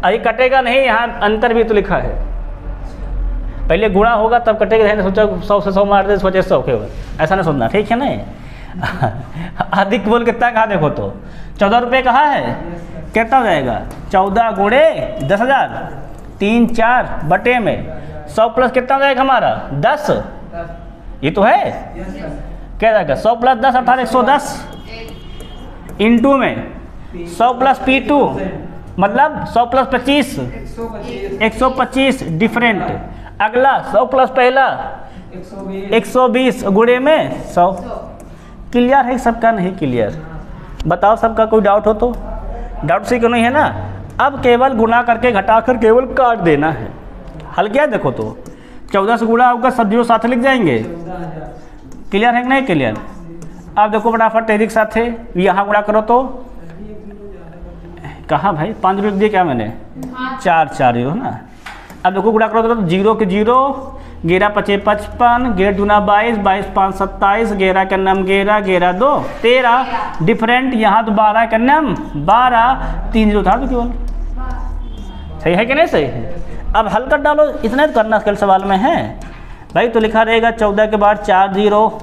अभी कटेगा नहीं, यहाँ अंतर भी तो लिखा है, पहले गुणा होगा तब कटेगा, सोचा 100 से 100 मार दे, सोचे 100 के, ऐसा नहीं सोचना, ठीक है ना। अधिक बोल कितना कहा देखो, तो 14 रुपये कहा है, कितना हो जाएगा 14 गुणे 10,000, 3 4 बटे में 100 प्लस कितना हो जाएगा हमारा 10, ये तो है क्या जाएगा 100 प्लस 10 अर्थात 110 इंटू में 100 प्लस P2 मतलब 100 प्लस 25 125 डिफरेंट। अगला 100 प्लस पहला 120 गुणे में 100। क्लियर है सबका, नहीं क्लियर बताओ सबका, कोई डाउट हो तो। डाउट से क्यों नहीं है ना। अब केवल गुणा करके घटाकर केवल काट देना है, हल क्या देखो, तो 14 से गुणा होगा, सब जीरो साथ लिख जाएंगे। क्लियर है कि नहीं क्लियर। अब देखो फटाफट तेजी के साथ है, यहाँ गुणा करो तो कहाँ भाई 5 जीरो दिए क्या मैंने, 4 4 जीरो ना। अब देखो गुणा करो तो 0 के 0, 11 5 55, 11 दूना 22, 22 5 27, 11 का नाम 11, 11 2 13 डिफरेंट। यहाँ तो 12 का नाम 12, 3 जीरो था तो केवल, सही है कि नहीं सही है। अब हल कर डालो, इतना तो करना कल सवाल में है भाई। तो लिखा रहेगा 14 के बाद 4 जीरो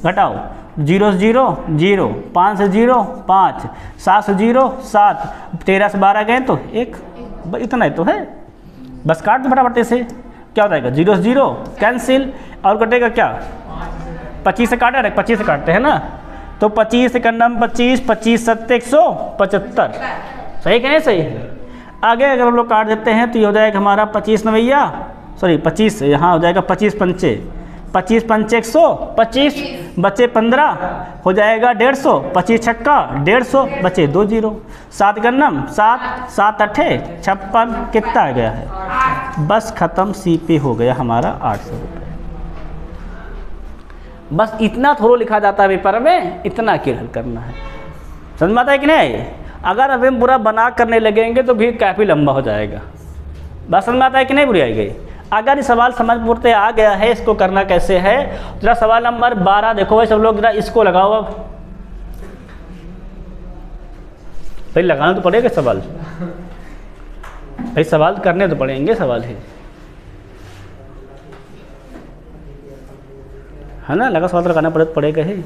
घटाओ, 0 से 0 0, 5 से 0 5, 7 से 0 7, 13 से 12 गए तो 1, इतना ही तो है। बस काट दो फटाफट से, क्या हो जाएगा 0 से 0 कैंसिल, और कटेगा क्या 25 से काटा, 25 से काटते हैं ना, तो 25 से करना 25, 25 सत्ते 175, सही कि नहीं सही है। आगे अगर हम लोग काट देते हैं तो ये हो जाएगा हमारा 25 नवैया, सॉरी 25 यहाँ हो जाएगा 25 पंचे 125, बचे 15 हो जाएगा 150, 25 छक्का 150, बचे 2 0, 7 गन्नम 7, 7 अट्ठे 56, कितना आ गया है, बस ख़त्म, CP हो गया हमारा 800 रुपये। बस इतना थोड़ा लिखा जाता है पेपर में, इतना क्लियर हल करना है, समझ में आता है कि नहीं। अगर अब हम पूरा बना करने लगेंगे तो भी काफ़ी लंबा हो जाएगा। बस समझ में आता है कि नहीं, बुरी आई गई। अगर ये सवाल समझ पूरते आ गया है, इसको करना कैसे है, जरा सवाल नंबर 12 देखो भाई सब लोग, जरा इसको लगाओ। अब भाई लगाना तो पड़ेगा सवाल, भाई सवाल करने तो पड़ेंगे, सवाल है ना, लगा सवाल लगाना पड़ेगा ही।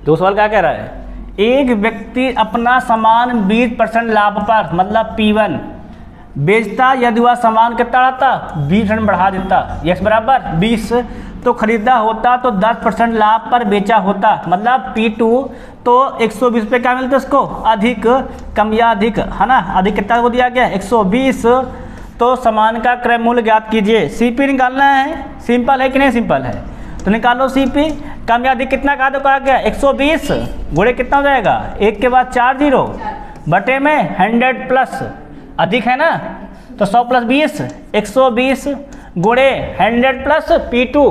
दो सवाल क्या कह रहा है, एक व्यक्ति अपना सामान 20% लाभ पर मतलब P1 बेचता, यदि वह सामान कितना बढ़ाता 20% बढ़ा देता, x बराबर 20, तो खरीदा होता तो 10% लाभ पर बेचा होता, मतलब P2 तो 120 पे क्या मिलता है उसको, अधिक, कम या अधिक, है ना, अधिक कितना को दिया गया 120, तो सामान का क्रय मूल्य ज्ञात कीजिए। CP निकालना है, सिंपल है कि नहीं, सिंपल है, तो निकालो CP। कम या अधिक कितना का कहा गया 120, गुणे कितना हो जाएगा, 1 के बाद 4 0, बटे में 100 प्लस अधिक है ना, तो 100 प्लस 20 120, गुणे 100 प्लस P2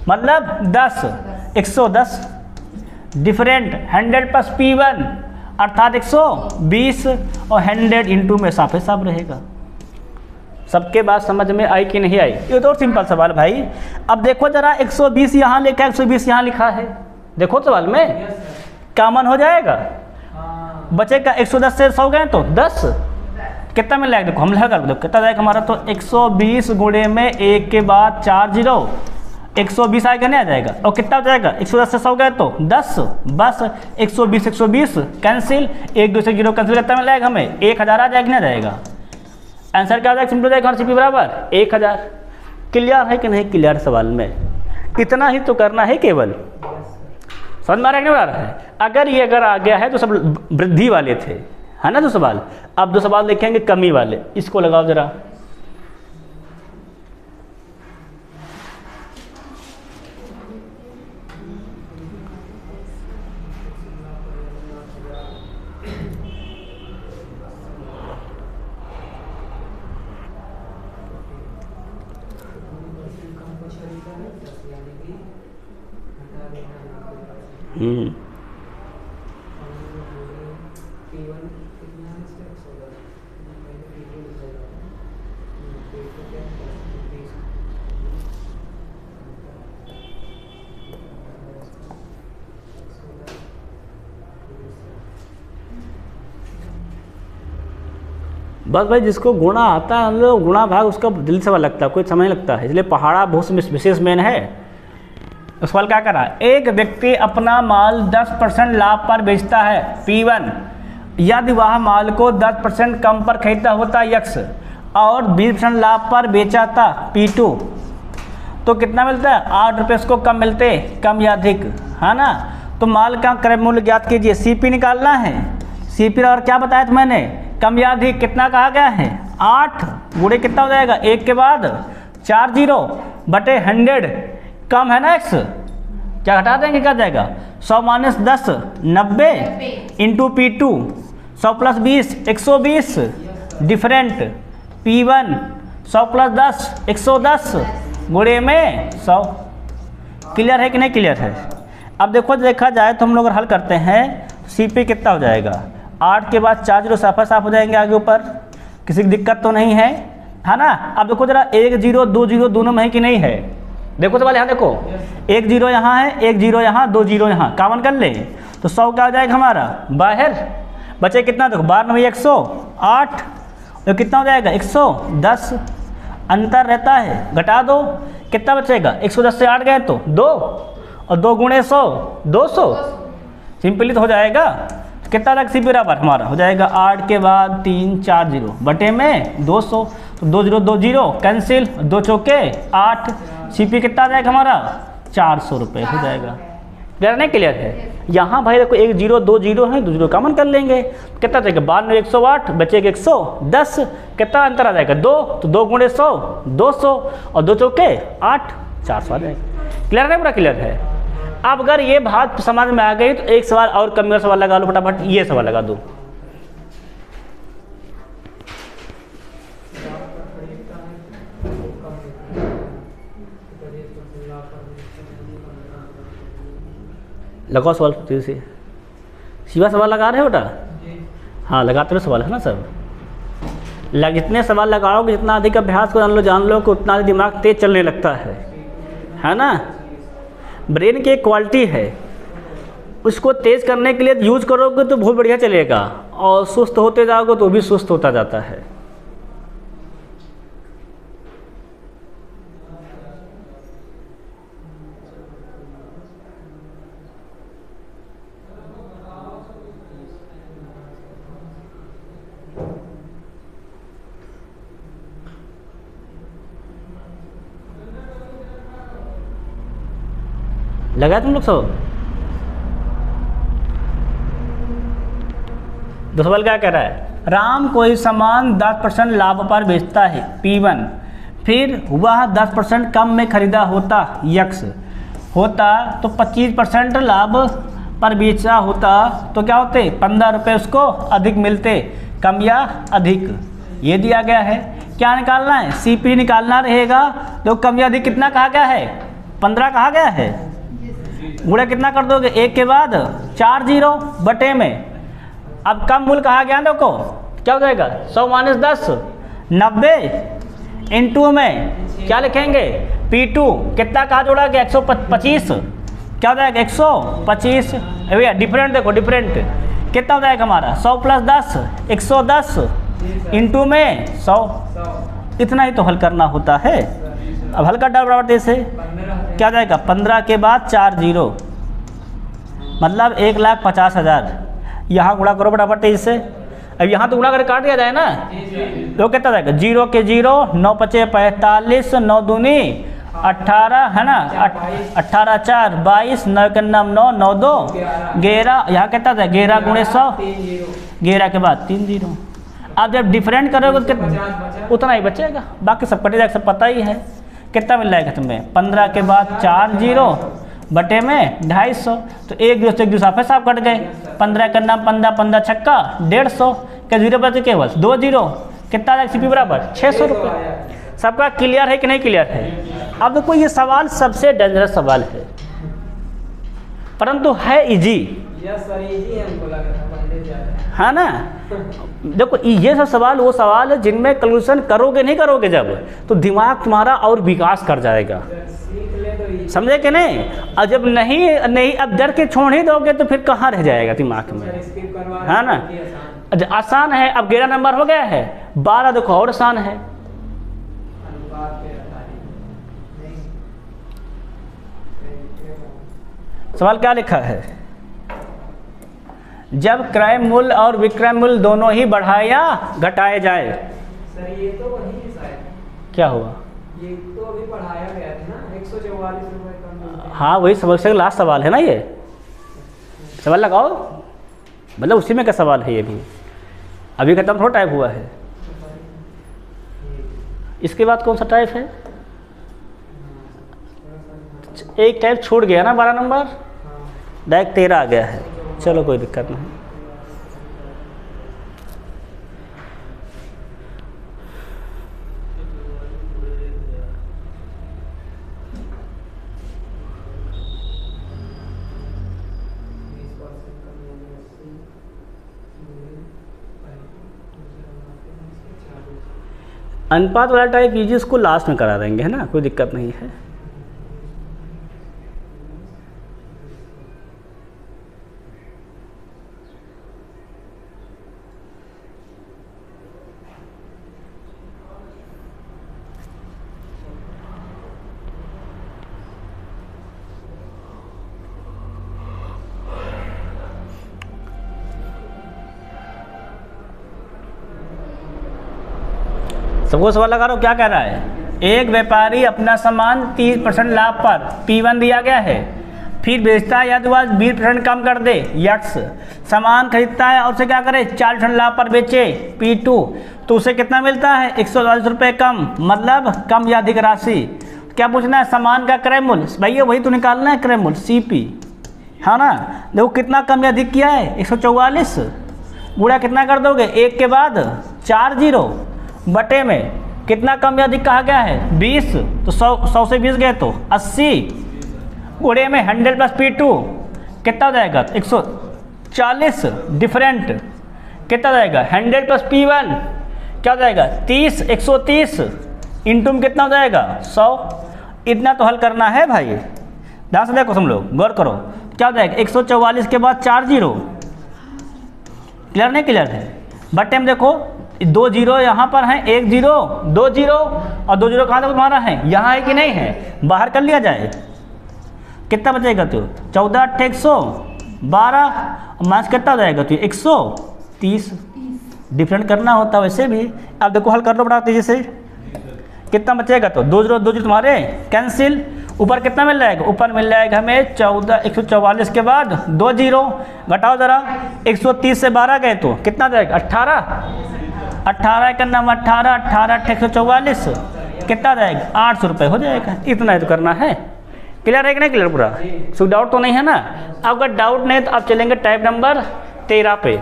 मतलब 10 110, डिफरेंट 100 प्लस P1 अर्थात 120, और 100 इंटू में साफ साफ रहेगा। सबके बात समझ में आई कि नहीं आई, ये तो सिंपल सवाल भाई। अब देखो जरा 120 यहाँ लिखा है, 120 यहाँ लिखा है, देखो सवाल में कॉमन हो जाएगा, बचेगा 110 से 100 गए तो 10, कितना मिल जाएगा, देखो हम लगा कर देखो कितना जाएगा हमारा, तो 120 गुणे में 1 के बाद 4 0, 120 आएगा नहीं आ जाएगा, और कितना हो जाएगा 110 से 100 गए तो 10, बस 120 कैंसिल, 1 2 से 0 कैंसिल, कितना मिल जाएगा हमें 1000 आ जाएगा नहीं आ जाएगा। आंसर क्या हो जाएगा, सिंपल हो जाएगा, CP बराबर 1000। क्लियर है कि नहीं, क्लियर सवाल में इतना ही तो करना है केवल, समझ में आ रहा है कि नहीं आ रहा है। अगर ये अगर आ गया है तो सब वृद्धि वाले थे, है ना, दो सवाल। अब दो सवाल देखेंगे कमी वाले, इसको लगाओ जरा। बस भाई जिसको गुणा आता है मतलब गुणा भाग उसका दिल से लगता है, कोई समय नहीं लगता है, इसलिए पहाड़ा बहुत विशेष मेन है। उस सवाल क्या करा, एक व्यक्ति अपना माल 10% लाभ पर बेचता है P1, यदि वह माल को 10% कम पर खरीदता होता X और 20% लाभ पर बेचाता P2, तो कितना मिलता है 8 रुपये उसको कम मिलते, कम या अधिक, है ना। तो माल का क्रय मूल्य ज्ञात कीजिए, CP निकालना है, CP और क्या बताया था मैंने, कम या अधिक कितना कहा गया है 8, गुणे कितना हो जाएगा 1 के बाद 4 0 बटे 100, कम है ना X, क्या घटा देंगे क्या जाएगा 100 minus 10 90 into P2 100 plus 20 120, different P1 100 plus 10 110 गुणे में 100। क्लियर है कि नहीं क्लियर है। अब देखो देखा जाए तो हम लोग हल करते हैं, CP कितना हो जाएगा 8 के बाद 4 0 साफ हो जाएंगे आगे ऊपर, किसी की दिक्कत तो नहीं है, है ना। अब देखो जरा 1 0 2 0 दोनों में है कि नहीं है, देखो सवाल यहाँ देखो, एक जीरो यहाँ है, एक जीरो यहाँ, दो जीरो यहाँ, कॉमन कर ले तो 100 क्या हो जाएगा हमारा बाहर, बचे कितना देखो 12 9 108, तो कितना हो जाएगा 110, अंतर रहता है घटा दो, कितना बचेगा 110 से 8 गए तो 2, और 2 गुणे 100 200, सिंपली तो हो जाएगा। कितना तक सी बराबर हमारा हो जाएगा 8 के बाद 3 4 जीरो बटे में 200, तो 2 जीरो 2 जीरो कैंसिल, 2 चौके 8, सीपी कितना आ जाएगा हमारा 400 रुपये हो जाएगा। क्लियर नहीं क्लियर है? यहाँ भाई देखो एक जीरो दो जीरो है, 2 जीरो कॉमन कर लेंगे, कितना जाएगा 12 108 बचेगा 110, कितना अंतर आ जाएगा 2, तो 2 गुणे 100 200, और 2 चौके 8 400 आ जाएगा। क्लियर नहीं? पूरा क्लियर है। अब अगर ये बात समझ में आ गई तो एक सवाल और कम सवाल लगा लो फटाफट, ये सवाल लगा दो। लगाओ सवाल तेजी से, सीधा सवाल लगा रहे हो बेटा? हाँ लगाते रहो सवाल, है ना सब। जितने सवाल लगाओगे, जितना अधिक अभ्यास को जान लो कि उतना दिमाग तेज चलने लगता है ना। ब्रेन की एक क्वालिटी है, उसको तेज़ करने के लिए यूज करोगे तो बहुत बढ़िया चलेगा, और सुस्त होते जाओगे तो भी सुस्त होता जाता है। लगाया तुम लोग सब? दो सवाल क्या कह रहा है, राम कोई सामान 10% लाभ पर बेचता है P1, फिर वह 10% कम में खरीदा होता यक्स होता, तो 25% लाभ पर बेचा होता तो क्या होते 15 रुपये उसको अधिक मिलते, कम या अधिक। ये दिया गया है, क्या निकालना है? CP निकालना रहेगा। तो कम या अधिक कितना कहा गया है? 15 कहा गया है। गुणा कितना कर दोगे? 1 के बाद 4 जीरो बटे में, अब कम मूल्य कहा गया देखो क्या हो जाएगा 100 माइनस 10 90, इंटू में क्या लिखेंगे P2 कितना कहा जोड़ा गया 125, क्या हो जाएगा 125। भैया डिफरेंट देखो, डिफरेंट कितना हो जाएगा हमारा 100 प्लस 10 110, इंटू में 100, इतना ही तो हल करना होता है। अब हल का डर बराबर जैसे क्या हो जाएगा 15 के बाद 4 जीरो, मतलब 1,50,000, यहाँ गुणा करो बराबर 23 से। अब यहाँ तो गुणा करके काट दिया जाए ना, तो कितना जाएगा 0 के 0 9 पचे 45 9 दूनी 18 है ना, 18 4 22 9 के 9 9 9 2 11, यहाँ कितना जाएगा 11 गुणे 100, 11 के बाद 3 जीरो। अब जब डिफरेंट करोगे तो उतना ही बचेगा, बाकी सब कटेगा, सब पता ही है। कितना मिल जाएगा तुम्हें 15 के बाद 4 जीरो बटे में 250, तो एक जीरो से एक जीरो साफ साफ कट गए, 15 का नाम 15 15 छक्का 150 के जीरो बचे केवल 2 जीरो, कितना आएगा CP बराबर 600 रुपये। सबका क्लियर है कि नहीं क्लियर है? अब देखो ये सवाल सबसे डेंजरस सवाल है, परंतु है इजी, है ना। देखो ये सब सवाल वो सवाल है जिनमें कैलकुलेशन करोगे नहीं करोगे जब, तो दिमाग तुम्हारा और विकास कर जाएगा, समझे कि नहीं। और जब नहीं अब डर के छोड़ ही दोगे तो फिर कहाँ रह जाएगा दिमाग में, है ना। आसान है, अब 11 नंबर हो गया है, 12 देखो और आसान है। सवाल क्या लिखा है, जब क्रय मूल्य और विक्रय मूल्य दोनों ही बढ़ाए या घटाए जाए। सर ये तो वही है शायद, क्या हुआ? ये तो अभी बढ़ाया गया था ना 144 रुपये कम। हाँ वही सवाल से लास्ट सवाल है ना, ये सवाल लगाओ, मतलब उसी में का सवाल है ये भी, अभी खत्म थोड़ा टाइप हुआ है। इसके बाद कौन सा टाइप है? एक टाइप छूट गया ना 12 नंबर, डायरेक्ट 13 आ गया है। चलो कोई दिक्कत नहीं। अनुपात वाला टाइप ईजी इसको लास्ट में करा देंगे, है ना, कोई दिक्कत नहीं है। सबको सवाल लगा रहा हूँ, क्या कह रहा है? एक व्यापारी अपना सामान 30% लाभ पर P1 दिया गया है, फिर बेचता है या तो 20% कम कर दे यक्स, सामान खरीदता है और उसे क्या करे 40% लाभ पर बेचे P2, तो उसे कितना मिलता है 140 रुपये कम, मतलब कम या अधिक राशि। क्या पूछना है? सामान का क्रय मूल्य, भैया वही तो निकालना है क्रय मूल्य CP, है ना। देखो कितना कम या अधिक किया है 144, गुणा कितना कर दोगे 1 के बाद 4 जीरो, बटे में कितना कम या अधिक कहा गया है 20, तो 100 से 20 गए तो 80, गुणे में 100 प्लस P2 कितना हो जाएगा 140, डिफरेंट कितना जाएगा 100 प्लस P1 क्या हो जाएगा 30, 130 इंटू में कितना हो जाएगा 100। इतना तो हल करना है भाई, ध्यान से देखो, तुम लोग गौर करो, क्या हो जाएगा 144 के बाद 4 जीरो, क्लियर नहीं क्लियर है? बटे में देखो 2 जीरो यहाँ पर हैं, 1 जीरो 2 जीरो, और 2 जीरो कहाँ तक तुम्हारा है, यहाँ है कि नहीं है, बाहर कर लिया जाए, कितना बचेगा तो 14 8 112, माइनस कितना हो जाएगा तो 130, डिफरेंट करना होता है वैसे भी। अब देखो हल कर लो बड़ा तेजी से, कितना बचेगा तो 2 जीरो तुम्हारे कैंसिल, ऊपर कितना मिल जाएगा, ऊपर मिल जाएगा हमें 14, 144 के बाद 2 जीरो, घटाओ जरा 130 से 12 गए तो कितना जाएगा 18, 18 का नाम 18, 18 144 कितना जाएगा 800 रुपये हो जाएगा। इतना ही तो करना है, क्लियर है कि नहीं क्लियर पूरा? सो डाउट तो नहीं है ना? अगर डाउट नहीं तो आप चलेंगे टाइप नंबर 13 पे,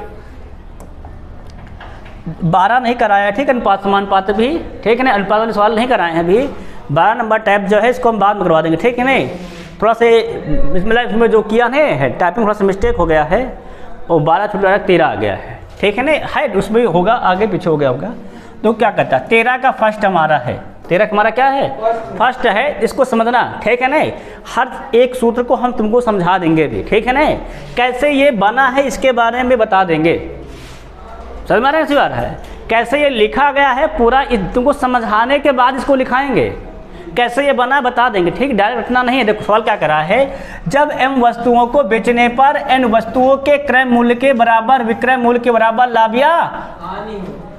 12 नहीं कराया, ठीक है, अनुपात समानुपात भी, ठीक है ना, अनुपात वाले सवाल नहीं कराए हैं अभी, 12 नंबर टाइप जो है इसको हम बाद में करवा देंगे, ठीक है नहीं। थोड़ा से इसमें जो किया है टाइपिंग थोड़ा सा मिस्टेक हो गया है, और 12 छुट्टा 13 आ गया है, ठीक है नहीं, है उसमें होगा आगे पीछे हो गया होगा। तो क्या कहता है 13 का फर्स्ट हमारा है, 13 का हमारा क्या है फर्स्ट है, इसको समझना, ठीक है नहीं। हर एक सूत्र को हम तुमको समझा देंगे भी, ठीक है नहीं, कैसे ये बना है इसके बारे में बता देंगे, समझ में आ रहा है? कैसे ये लिखा गया है पूरा तुमको समझाने के बाद इसको लिखाएंगे, कैसे ये बना बता देंगे, ठीक, डायरेक्ट रखना नहीं है। देखो सवाल क्या करा है, जब m वस्तुओं को बेचने पर n वस्तुओं के क्रय मूल्य के बराबर विक्रय मूल्य के बराबर लाभ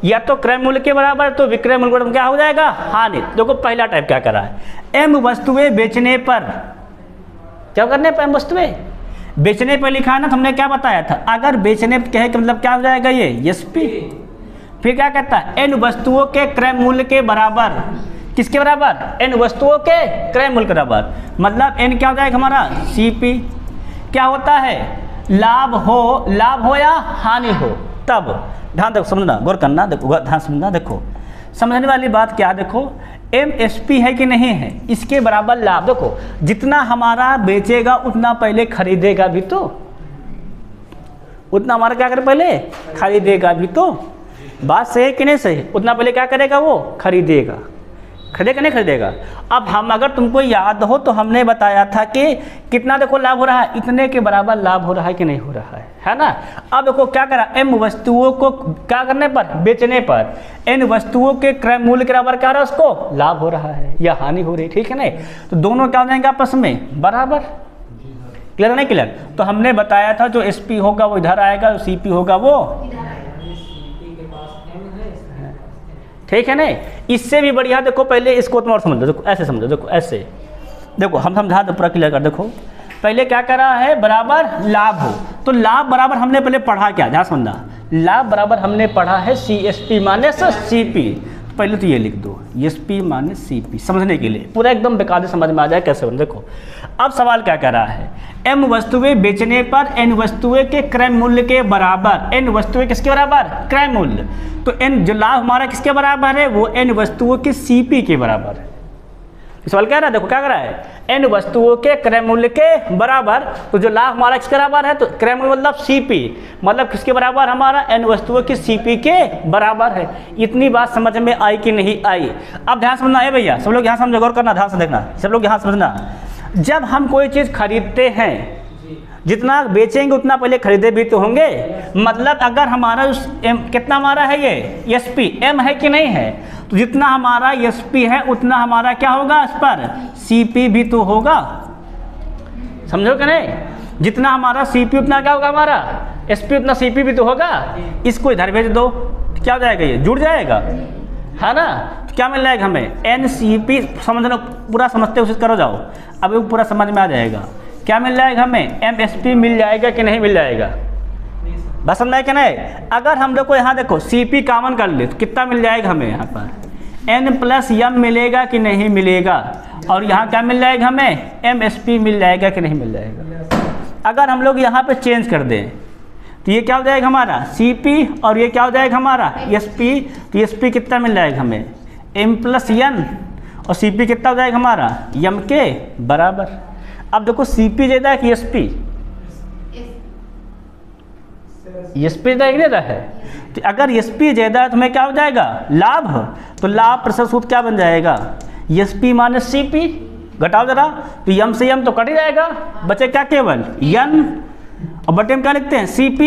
या तो क्रय मूल्य के बराबर तो विक्रय मूल्य के बराबर क्या हो जाएगा हानि। देखो पहला टाइप क्या करा है, m वस्तुएं बेचने पर, क्या करने पर m वस्तुएं बेचने पर लिखा है ना, हमने क्या बताया था, अगर बेचने पर कहे कि मतलब क्या हो जाएगा ये SP, फिर क्या कहता है n वस्तुओं के क्रय मूल्य के बराबर, किसके बराबर n वस्तुओं के क्रय मूल्य के बराबर, मतलब n क्या हो जाएगा हमारा CP, क्या होता है लाभ हो या हानि हो, तब ध्यान देखो समझना, गौर करना, देखो ध्यान समझना, देखो समझने वाली बात क्या, देखो MSP है कि नहीं है, इसके बराबर लाभ, देखो जितना हमारा बेचेगा उतना पहले खरीदेगा भी तो, उतना हमारा क्या करे पहले खरीदेगा भी तो, बात सही है कि नहीं सही, उतना पहले क्या करेगा वो खरीदेगा, खरीदेगा नहीं खरीदेगा। अब हम अगर तुमको याद हो तो हमने बताया था कि कितना देखो लाभ हो रहा है, इतने के बराबर लाभ हो रहा है कि नहीं हो रहा है ना। अब देखो क्या करा, m वस्तुओं को क्या करने पर बेचने पर n वस्तुओं के क्रय मूल्य के बराबर क्या हो रहा है, उसको लाभ हो रहा है या हानि हो रही है, ठीक है नहीं, तो दोनों क्या हो जाएंगे आपस में बराबर, क्लियर नहीं क्लियर? तो हमने बताया था जो SP होगा वो इधर आएगा, जो CP होगा वो, ठीक है नहीं। इससे भी बढ़िया देखो पहले इसको तुम और समझो, देखो ऐसे समझो, देखो ऐसे, देखो हम समझा दो पूरा क्लियर कर, देखो पहले क्या कर रहा है बराबर लाभ हो, तो लाभ बराबर हमने पहले पढ़ा क्या, ध्यान समझना, लाभ बराबर हमने पढ़ा है CSP माइनस CP, पहले तो ये लिख दो SP माइनस CP, समझने के लिए पूरा एकदम बेकार समझ में आ जाए कैसे। देखो अब सवाल क्या कर रहा है, m वस्तुएं बेचने पर n वस्तुएं के क्रय मूल्य के बराबर, n वस्तुएं किसके बराबर क्रय मूल्य, तो n जो लाभ हमारा किसके बराबर है वो n वस्तुओं के CP के बराबर है। सवाल क्या रहा है, देखो क्या कर रहा है, n वस्तुओं के क्रय मूल्य के बराबर, तो जो लाभ हमारा किसके बराबर है, तो क्रय मूल्य मतलब CP, मतलब किसके बराबर हमारा n वस्तुओं की CP के बराबर है। इतनी बात समझ में आई कि नहीं आई? अब ध्यान समझना है भैया, सब लोग यहाँ समझो, गौर करना, ध्यान से देखना, सब लोग यहाँ समझना, जब हम कोई चीज़ खरीदते हैं जितना बेचेंगे उतना पहले खरीदे भी तो होंगे, मतलब अगर हमारा कितना हमारा है ये SP M है कि नहीं है, तो जितना हमारा SP है उतना हमारा क्या होगा इस पर CP भी तो होगा, समझो कि नहीं, जितना हमारा CP उतना क्या होगा हमारा SP उतना CP भी तो होगा। इसको इधर भेज दो क्या हो जाएगा, ये जुड़ जाएगा, है ना। तो क्या मिल जाएगा हमें NCP, समझना पूरा समझते कोशिश करो जाओ, अब वो पूरा समझ में आ जाएगा। क्या मिल जाएगा हमें MSP मिल जाएगा कि नहीं मिल जाएगा, बस समझ में कि नहीं। अगर हम लोग को यहाँ देखो CP कॉमन कर ले तो कितना मिल जाएगा हमें यहाँ पर N+M मिलेगा कि नहीं मिलेगा, और यहाँ क्या मिल जाएगा हमें MSP मिल जाएगा कि नहीं मिल जाएगा। अगर हम लोग यहाँ पे चेंज कर दें तो ये क्या हो जाएगा हमारा CP, और ये क्या हो जाएगा हमारा SP। तो SP कितना मिल जाएगा हमें M+N, और CP कितना हो जाएगा हमारा M के बराबर। अब देखो CP ज़्यादा है कि SP, SP ज़्यादा है। तो अगर SP ज़्यादा है तो हमें क्या हो जाएगा लाभ, तो लाभ प्रतिशत सूत्र क्या बन जाएगा SP - CP, घटाओ जरा, तो M से M तो कट ही जाएगा, बचे क्या केवल N, और बटे में क्या लिखते हैं CP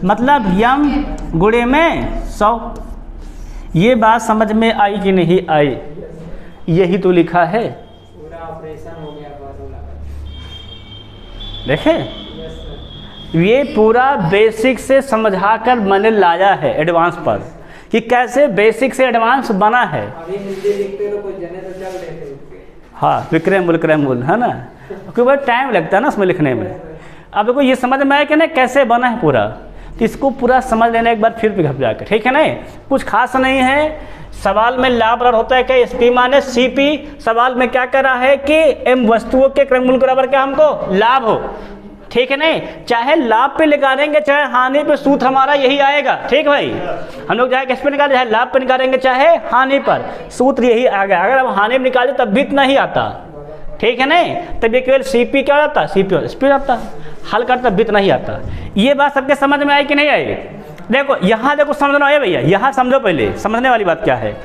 मतलब M गुणे में 100। ये बात समझ में आई कि नहीं आई, यही तो लिखा है। पूरा ऑपरेशन हो गया फॉर्मूला। देखें ये पूरा बेसिक से समझा कर मैंने लाया है एडवांस पर, कि कैसे बेसिक से एडवांस बना है। अभी हिंदी लिखते तो कुछ जने तो चल रहे थे उसके। हाँ विक्रय मूल है ना, क्योंकि बहुत टाइम लगता है ना उसमें लिखने में। अब देखो ये समझ में आया कि नहीं कैसे बना है पूरा, तो इसको पूरा समझ लेना एक बार फिर घर जाकर, ठीक है ना। कुछ खास नहीं है। सवाल में लाभ बराबर होता है कि SP - CP। सवाल में क्या कर रहा है कि M वस्तुओं के क्रममूल के बराबर क्या हमको लाभ हो, ठीक है नहीं। चाहे लाभ पे निकालेंगे चाहे हानि पे, सूत्र हमारा यही आएगा, ठीक भाई। हम लोग चाहे किस पे निकालें, चाहे लाभ पे निकालेंगे चाहे हानि पर, सूत्र यही आ गया। अगर हम हानि में निकाले तब भी इतना ही आता, ठीक है नहीं। तब ये केवल CP क्या आता, CP और SP आता, हल करता तब भी इतना ही आता। ये बात सबके समझ में आई कि नहीं आई। देखो यहाँ देखो समझना है भैया, यहाँ समझो पहले, समझने वाली बात क्या है।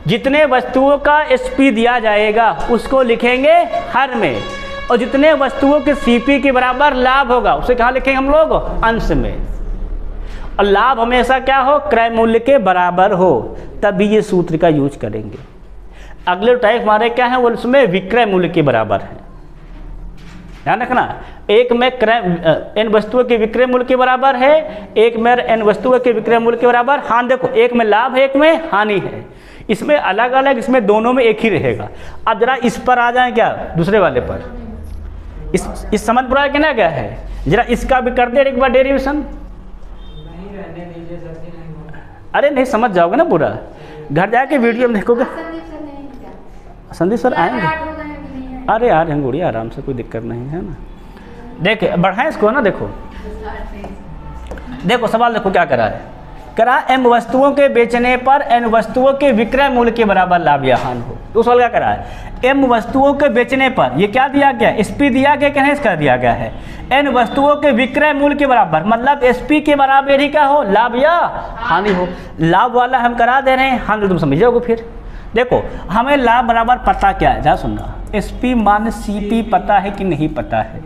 जितने वस्तुओं का SP दिया जाएगा उसको लिखेंगे हर में, और जितने वस्तुओं के CP के बराबर लाभ होगा उसे कहाँ लिखेंगे हम लोग अंश में। और लाभ हमेशा क्या हो क्रय मूल्य के बराबर हो, तभी ये सूत्र का यूज करेंगे। अगले टाइप हमारे क्या है वो उसमें विक्रय मूल्य के बराबर है, ध्यान रखना। एक में N वस्तुओं के विक्रय मूल्य के बराबर है, एक में N वस्तुओं के विक्रय मूल्य के बराबर। हाँ देखो एक में लाभ है एक में हानि है, इसमें अलग अलग, इसमें दोनों में एक ही रहेगा। अब जरा इस पर आ जाए क्या दूसरे वाले पर, इस समझ पूरा कि ना क्या है, जरा इसका भी कर दे एक बार डेरिवेशन। नहीं रहने दीजिए सर, नहीं होगा। अरे नहीं समझ जाओगे ना पूरा, घर जाके वीडियो में देखोगे। संदीप सर आएंगे, अरे यार हंगूड़ी आराम से, कोई दिक्कत नहीं है ना। देख बढ़ाएं इसको ना, देखो देखो सवाल देखो क्या करा है, करा M वस्तुओं के बेचने पर N वस्तुओं के विक्रय मूल्य के बराबर लाभ या हानि हो। तो सवाल क्या करा है, M वस्तुओं के बेचने पर ये क्या दिया गया, SP दिया गया कि नहीं, इसका दिया गया है N वस्तुओं के विक्रय मूल्य के बराबर, मतलब SP के बराबर ही क्या हो लाभ या हानि हो। लाभ वाला हम करा दे रहे हैं, हानि तुम समझ जाओगे। फिर देखो हमें लाभ बराबर पता क्या है, जा सुनना, SP - CP पता है कि नहीं पता है।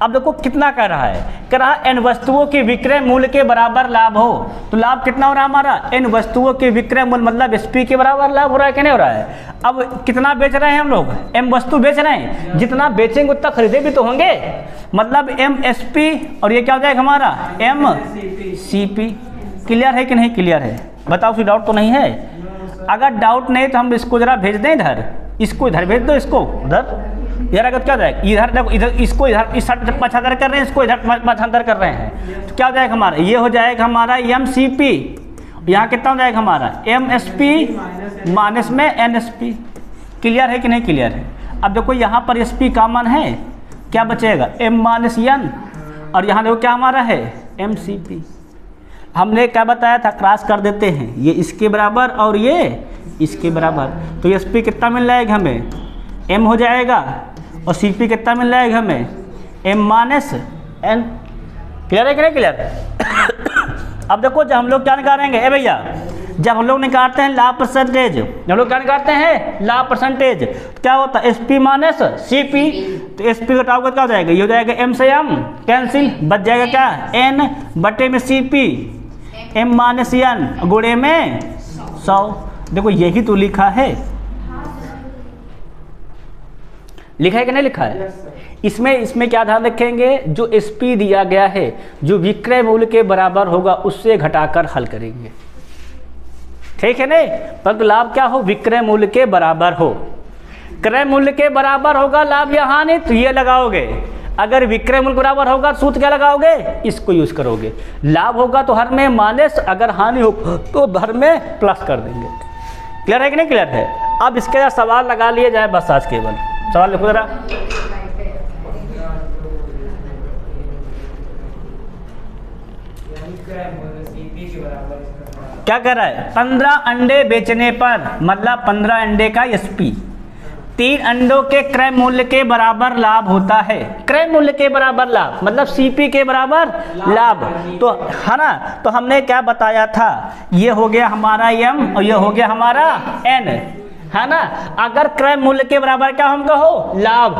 अब देखो कितना कर रहा है, कह रहा है N वस्तुओं के विक्रय मूल्य के बराबर लाभ हो, तो लाभ कितना हो रहा है हमारा N वस्तुओं के विक्रय मूल्य मतलब SP के बराबर लाभ हो रहा है कि नहीं हो रहा है। अब कितना बेच रहे हैं हम लोग, M वस्तु बेच रहे हैं, जितना बेचेंगे उतना खरीदे भी तो होंगे, मतलब MSP और ये क्या हो जाएगा हमारा MCP। क्लियर है कि नहीं क्लियर है, बताओ कोई डाउट तो नहीं है। अगर डाउट नहीं तो हम इसको जरा भेज दें इधर, इसको इधर भेज दो, इसको उधर। यार अगर क्या जाएगा इधर देखो, इधर इसको इधर इस साइड 75 कर रहे हैं, इसको इधर 75 कर रहे हैं, तो क्या हो जाएगा हमारा, ये हो जाएगा हमारा MCP। यहाँ कितना हो जाएगा हमारा MSP माइनस में NSP। क्लियर है कि नहीं क्लियर है। अब देखो यहाँ पर SP कॉमन है, क्या बचेगा M - N, और यहाँ देखो क्या हमारा है MCP। हमने क्या बताया था, क्रॉस कर देते हैं, ये इसके बराबर और ये इसके बराबर, तो SP कितना मिल जाएगा हमें M हो जाएगा, और CP कितना मिल जाएगा हमें M - N। क्लियर है कि नहीं क्लियर। अब देखो जब हम लोग क्या निकालेंगे ए भैया, जब हम लोग निकालते हैं लाभ परसेंटेज, जब हम लोग क्या निकालते हैं लाभ परसेंटेज, तो क्या होता है SP - CP, तो SP घटाओगे क्या हो जाएगा, ये हो जाएगा M से M कैंसिल, बच जाएगा क्या N बटे में CP M - N गुणे में 100। देखो यही तो लिखा है, लिखा है कि नहीं लिखा है। इसमें क्या ध्यान रखेंगे, जो SP दिया गया है जो विक्रय मूल्य के बराबर होगा उससे घटाकर हल करेंगे। ठीक है नहीं, परंतु लाभ क्या हो, विक्रय मूल्य के बराबर हो। क्रय मूल्य के बराबर होगा लाभ या हानि, तो ये लगाओगे। अगर विक्रय मूल्य बराबर होगा तो सूत्र क्या लगाओगे, इसको यूज करोगे। लाभ होगा तो हर में माइनस, अगर हानि हो तो हर में प्लस कर देंगे। क्लियर है कि नहीं क्लियर है? अब इसके साथ सवाल लगा लिए जाए बस आज केवल। सवाल लिखो जरा। क्या कह रहा है, 15 अंडे बेचने पर, मतलब 15 अंडे का एसपी 3 अंडों के क्रय मूल्य के बराबर लाभ होता है। क्रय मूल्य के बराबर लाभ मतलब सीपी के बराबर लाभ, तो है ना। तो हमने क्या बताया था, ये हो गया हमारा एम और ये हो गया हमारा एन, है ना। अगर क्रय मूल्य के बराबर क्या हम कहो, लाभ,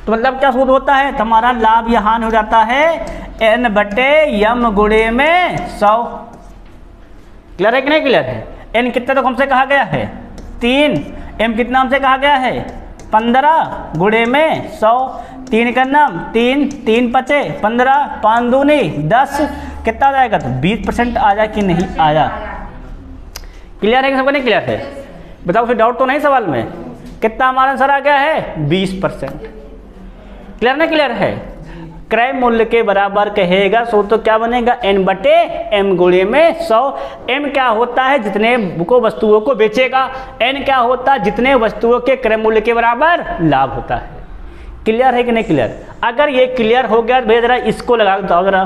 तो मतलब क्या सूत्र होता है, हमारा लाभ या हानि हो जाता है एन बटे यम गुणे में 100। क्लियर है कि नहीं क्लियर है? एन कितना तो हमसे कहा गया है 3, एम कितना हमसे कहा गया है 15 गुणे में 100। 3 का नाम 3, 3 पचे 15, 5 दूनी 10, कितना आ जाएगा, तो 20% आ जाए कि नहीं आया। क्लियर है कि सबको नहीं क्लियर है? बताओ फिर डाउट तो नहीं सवाल में। कितना हमारा आंसर आ गया है 20%। क्लियर ना क्लियर है? क्रय मूल्य के बराबर कहेगा सो तो क्या बनेगा, एन बटे एम गुणे में 100। एम क्या होता है, जितने को वस्तुओं को बेचेगा। एन क्या होता है, जितने वस्तुओं के क्रय मूल्य के बराबर लाभ होता है। क्लियर है कि नहीं क्लियर? अगर ये क्लियर हो गया तो भैया जरा इसको लगा दो जरा।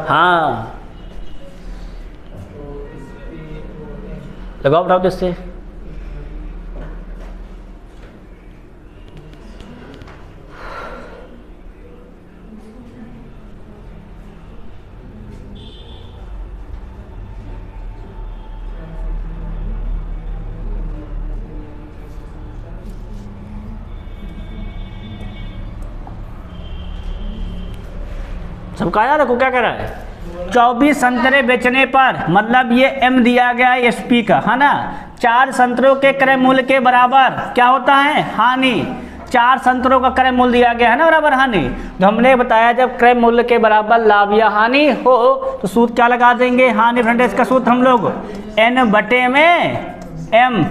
हाँ लगाओ बताओ इससे। सबका याद रखो क्या कह रहा है, 24 संतरे बेचने पर, मतलब ये एम दिया गया है एसपी का, है ना। 4 संतरों के क्रय मूल्य के बराबर क्या होता है, हानि। 4 संतरों का क्रय मूल्य दिया गया है ना, बराबर हानि। तो हमने बताया जब क्रय मूल्य के बराबर लाभ या हानि हो तो सूत्र क्या लगा देंगे, हानि परसेंटेज का सूत्र हम लोग एन बटे में एम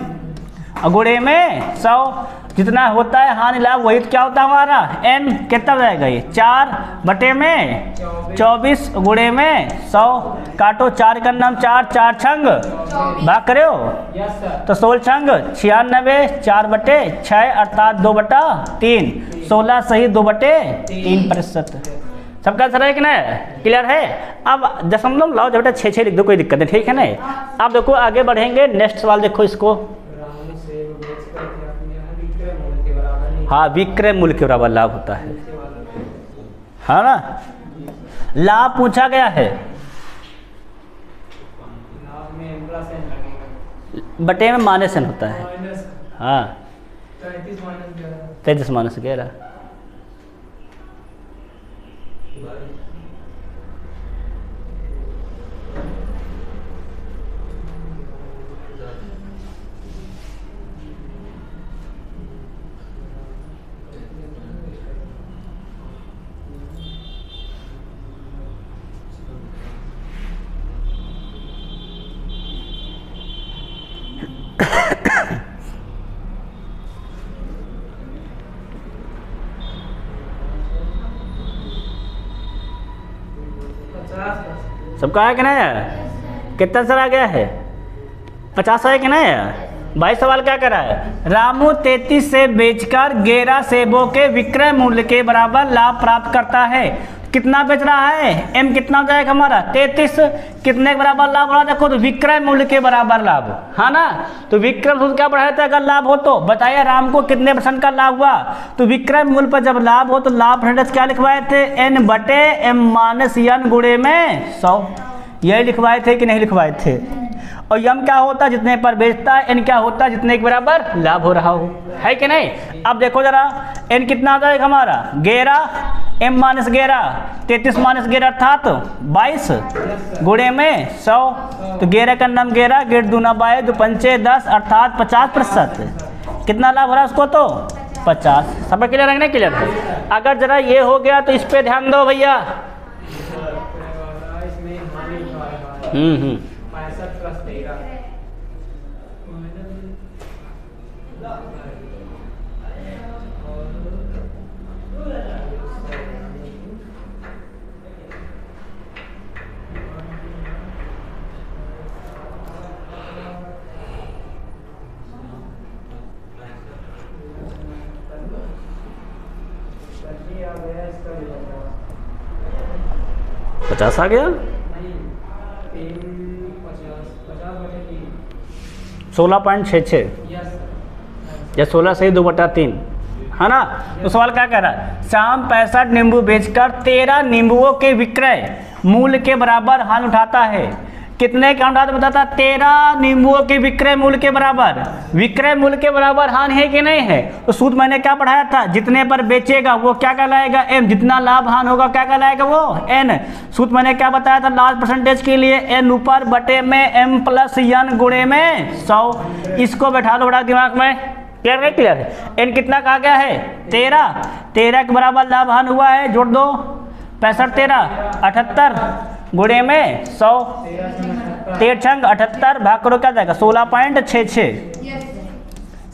गुणे में 100। जितना होता है हानि लाभ वही तो क्या होता है हमारा एन, कितना हो जाएगा ये 4 बटे में 24 गुणे में 100। काटो 4 का नाम 4, 4 छंग भाग करे हो तो 16 छंग 96, 4 बटे 6 अर्थात 2 बटा 3, 16 सही 2 बटे 3%। सबका आंसर है कि नहीं, क्लियर है? अब दशमलव लाओ जब 6 लिख दो, कोई दिक्कत नहीं, ठीक है नहीं। अब देखो आगे बढ़ेंगे, नेक्स्ट सवाल देखो इसको। हाँ विक्रय मूल्य के बराबर लाभ होता है ना। लाभ पूछा गया है, बटे में माइनस एन होता है। हाँ 33 माइनस 11। सबका है कि नहीं है? कितना सर आ गया है 50 है कि नहीं है? भाई सवाल क्या कर रहा है, रामू 33 से बेचकर 11 सेबों के विक्रय मूल्य के बराबर लाभ प्राप्त करता है। कितना बेच रहा है, एम कितना हो जाएगा हमारा 33, कितने के बराबर लाभ हो रहा है, देखो तो विक्रय मूल्य के बराबर लाभ, है ना। तो विक्रय मूल्य क्या बढ़ाया था, अगर लाभ हो तो बताइए राम को कितने % का लाभ हुआ। तो विक्रय मूल्य पर जब लाभ हो तो लाभ परसेंटेज क्या लिखवाए थे, एन बटे एम माइनस एन गुणे में 100। यही लिखवाए थे कि नहीं लिखवाए थे? और यम क्या होता है, जितने पर बेचता है, एन क्या होता है, जितने के बराबर लाभ हो रहा हो, है कि नहीं। अब देखो जरा एन कितना आ जाएगा हमारा 11, एम माइनस 11, 33 माइनस 11 अर्थात 22 गुणे में 100। तो 11 का नाम 11, 11 दूना 22, 2 पंचे 10 अर्थात 50%। कितना लाभ हो रहा है उसको, तो 50। सब क्लियर है ना, क्लियर है? अगर जरा ये हो गया तो इस पे ध्यान दो भैया, 65 प्लस 13 आ गया इसका रिजल्ट 50 आ गया। नहीं 50 बटे 3 16.66 यस या 16 से 2/3 है ना। तो सवाल क्या कह रहा है, शाम 65 नींबू बेचकर 13 नींबुओं के विक्रय मूल्य के बराबर हानि उठाता है। कितने का उठाता बताता, 13 नींबुओं के विक्रय मूल्य के बराबर। विक्रय मूल्य के बराबर हानि है कि नहीं है। तो सूत्र मैंने क्या पढ़ाया था, जितने पर बेचेगा वो क्या कहलाएगा एम, जितना लाभ हानि होगा क्या कहलाएगा वो एन। सूत्र मैंने क्या बताया था लास्ट परसेंटेज के लिए, एन ऊपर बटे में एम प्लस एन गुणे में 100। इसको बैठा लो बड़ा दिमाग में, क्लियर है, क्लियर है। एन कितना कहा गया है 13, 13 के बराबर लाभ हानि हुआ है, जोड़ दो 65 13 78 गुणे में 100, 13 छंग 78 भाग करो क्या जाएगा 16.66।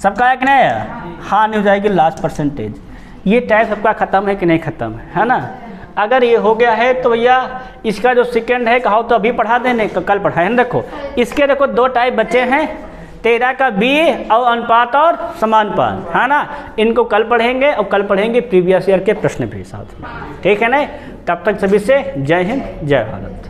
सबका एक नहीं है, हानि हो जाएगी लास्ट परसेंटेज। ये टाइप सबका खत्म है कि नहीं खत्म है ना। अगर ये हो गया है तो भैया इसका जो सेकंड है कहो तो अभी पढ़ा देने, कल पढ़ाए हैं। देखो इसके देखो 2 टाइप बचे हैं, 13 का बी और अनुपात और समानुपात है ना। इनको कल पढ़ेंगे और कल पढ़ेंगे प्रीवियस ईयर के प्रश्न भी साथ में, ठीक है ना। तब तक सभी से जय हिंद जय भारत।